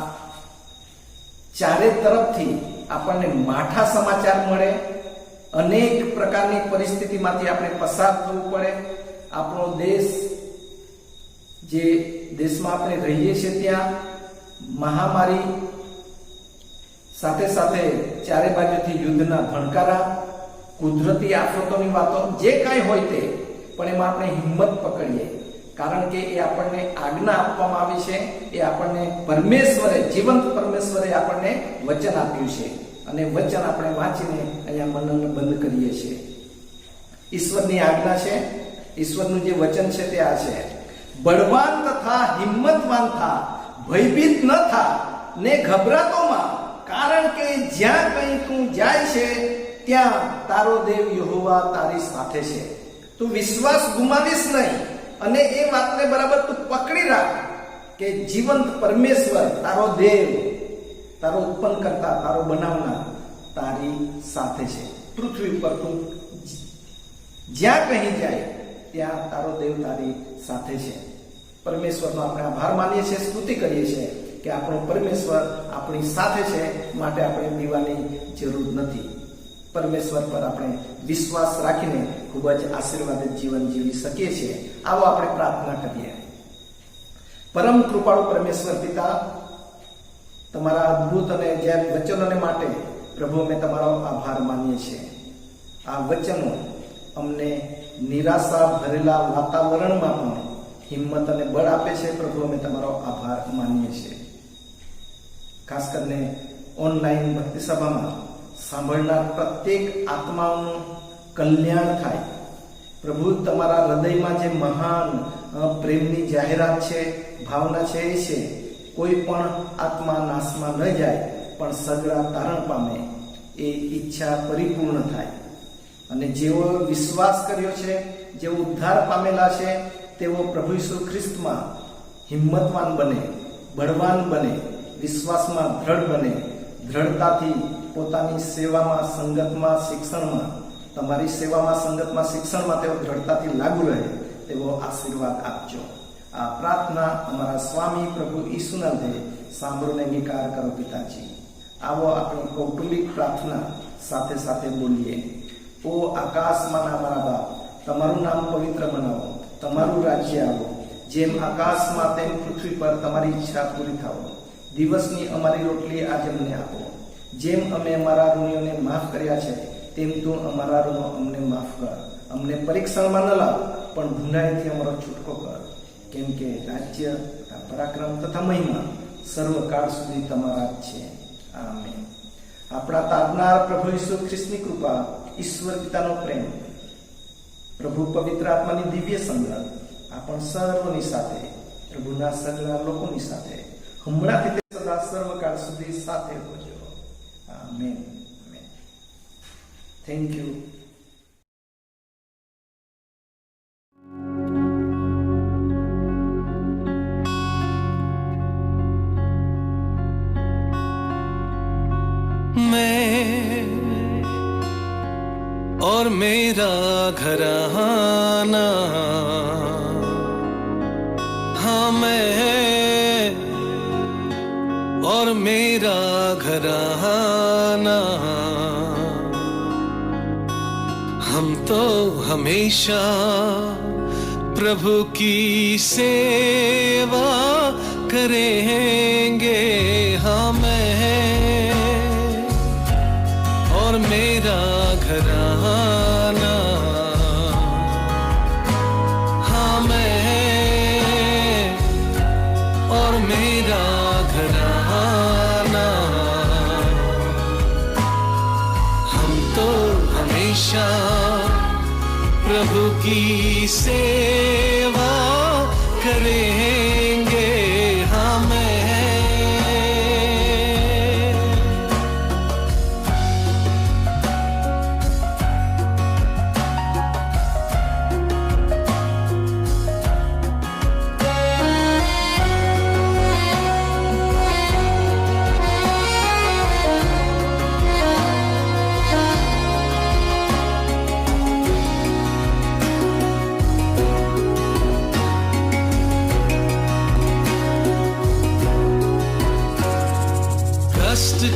ચારે તરફથી આપણને માઠા સમાચાર મળે, અનેક પ્રકારની પરિસ્થિતિમાંથી આપણે પસાર થવું પડે. આપણો દેશ, જે દેશમાં આપણે રહીએ છીએ ત્યાં મહામારી સાથે સાથે ચારે બાજુથી યુદ્ધના ભણકારા, કુદરતી આફતોની વાતો, જે કાંઈ હોય તે, પણ એમાં આપણે હિંમત પકડીએ, કારણ કે એ આપણને આજ્ઞા આપવામાં આવી છે. એ આપણને જીવંત પરમેશ્વરે આપણને વચન આપ્યું છે અને વચન આપણે વાંચીને અહીંયા મનન બંધ કરીએ છીએ. ઈશ્વરની આજ્ઞા છે, ઈશ્વરનું જે વચન છે તે આ છે, બળવાન તથા હિંમતવાન થા, ભયભીત ન થા, ને ગભરાતોમાં, કારણ કે જ્યાં કંઈ તું જાય છે ત્યાં તારો દેવ યહોવા તારી સાથે છે. તું વિશ્વાસ ગુમાવીશ નહીં અને એ વાતને બરાબર તું પકડી રાખ કે જીવંત પરમેશ્વર તારો દેવ, તારો ઉત્પન્ન કરતા, તારો બનાવનાર તારી સાથે છે. પૃથ્વી પર તું જ્યાં કહી જાય ત્યાં તારો દેવ તારી સાથે છે. પરમેશ્વરનો આપણે આભાર માનીએ છીએ, સ્તુતિ કરીએ છીએ કે આપણો પરમેશ્વર આપણી સાથે છે, માટે આપણે દીવાની જરૂર નથી. પરમેશ્વર પર આપણે વિશ્વાસ રાખીને ખૂબ જ આશીર્વાદિત જીવન જીવી શકીએ છીએ. આવો આપણે પ્રાર્થના કરીએ. પરમ કૃપાળુ પરમેશ્વર પિતા, તમારા અદ્ભુત અને જેમ વચનોને માટે પ્રભુ અમે તમારો આભાર માનીએ છીએ. આ વચનો અમને નિરાશા ભરેલા વાતાવરણમાં પણ હિંમત અને બળ આપે છે. પ્રભુ અમે તમારો આભાર માનીએ છીએ. ખાસ કરીને ઓનલાઈન ભક્તિ સભામાં સાંભળનાર પ્રત્યેક આત્માઓનું કલ્યાણ થાય. પ્રભુ, તમારા હૃદયમાં જે મહાન પ્રેમની જાહેરાત છે, ભાવના છે, એ છે કોઈ પણ આત્મા નાશમાં ન જાય પણ સગળા તારણ પામે, એ ઈચ્છા પરિપૂર્ણ થાય. અને જેઓ વિશ્વાસ કર્યો છે, જેઓ ઉદ્ધાર પામેલા છે, તેઓ પ્રભુ ઈસુ ખ્રિસ્તમાં હિંમતવાન બને, બળવાન બને, વિશ્વાસમાં દ્રઢ બને, દ્રઢતાથી પોતાની સેવામાં, સંગતમાં, શિક્ષણમાં, તમારી સેવામાં, સંગતમાં, શિક્ષણમાં તેઓ દ્રઢતાથી લાગુ રહે તેવો આશીર્વાદ આપજો. આ પ્રાર્થના અમારા સ્વામી પ્રભુ ઈસુના નામે સાંભળીને અંગીકાર કરો પિતાજી. આવો આપણી કૌટુંબિક પ્રાર્થના સાથે સાથે બોલીએ. ઓ આકાશમાંના અમારા બાપ, તમારું નામ પવિત્ર બનાવો, તમારું રાજ્ય આવો, જેમ આકાશમાં તેમ પૃથ્વી પર તમારી ઈચ્છા પૂરી થાઓ. દિવસની અમારી રોટલી આજે અમને આપો. જેમ અમે અમારા ઋણીઓને માફ કર્યા છે તેમ તું અમારા ઋણો અમને માફ કર. અમને પરીક્ષણમાં ન લાવ પણ ભૂંડાઈથી અમારો છૂટકો કર. કેમ કે રાજ્ય, પરાક્રમ તથા મહિમા સર્વકાળ સુધી તમારા જ છે. આમેન. આપણા તારનાર પ્રભુ ઈસુ ખ્રિસ્તની કૃપા, ઈશ્વર પિતાનો પ્રેમ, પ્રભુ પવિત્ર આત્માની દિવ્ય સંગત આપણ સર્વની સાથે, પ્રભુના સગળા લોકોની સાથે હમણાંથી તે સદા સર્વકાળ સુધી સાથે હોજો. આમેન. આમેન. Thank you. मैं और मेरा घराना, हाँ मैं और मेरा घराना, हम तो हमेशा प्रभु की सेवा करेंगे. हाँ मैं और मेरा घराना, हाँ मैं और मेरा घराना, हम तो हमेशा प्रभु की सेवा करेंगे. हाँ मैं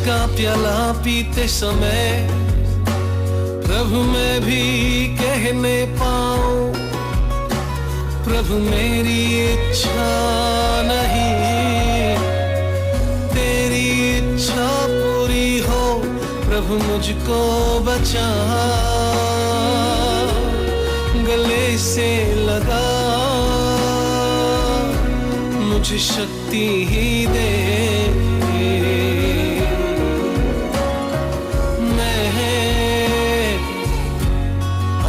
का प्याला पीते समय प्रभु मैं भी कहने पाऊं, प्रभु मेरी इच्छा नहीं तेरी इच्छा पूरी हो. प्रभु मुझको बचा, गले से लगा, मुझे शक्ति ही दे.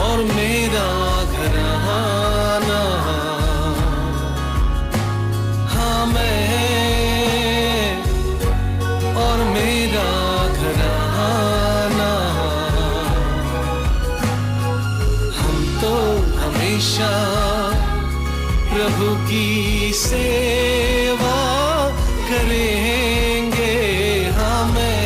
और मेरा घराना, हाँ मैं हमेशा प्रभु की सेवा करेंगे हमें।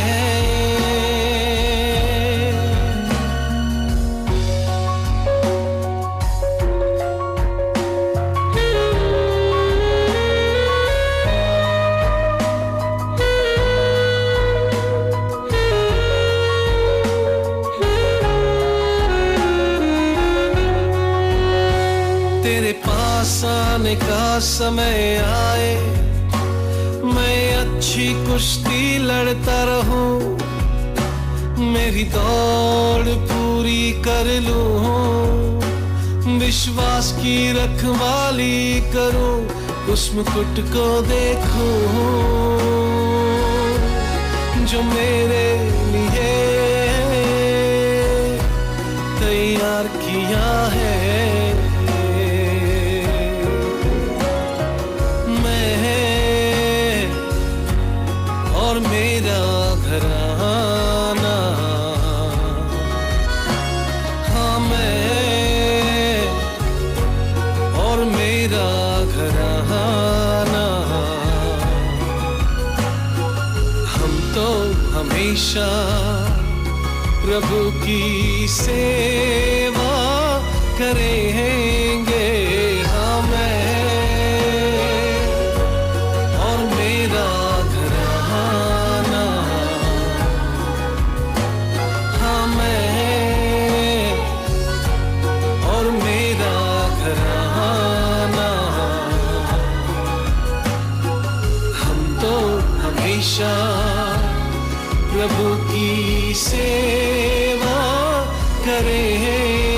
तेरे पास आने का समय आए, मैं अच्छी कुश्ती लड़ता रहूं, मेरी दौड़ पूरी कर लूं, विश्वास की रखवाली करूं, उस मुकुट को देखूं जो मेरे लिए तैयार किया है। और मेरा घराना, हाँ मैं और मेरा घराना, हम तो हमेशा प्रभु की सेवा करेंगे हमें। और मेरा हमेशा प्रभु की सेवा करें।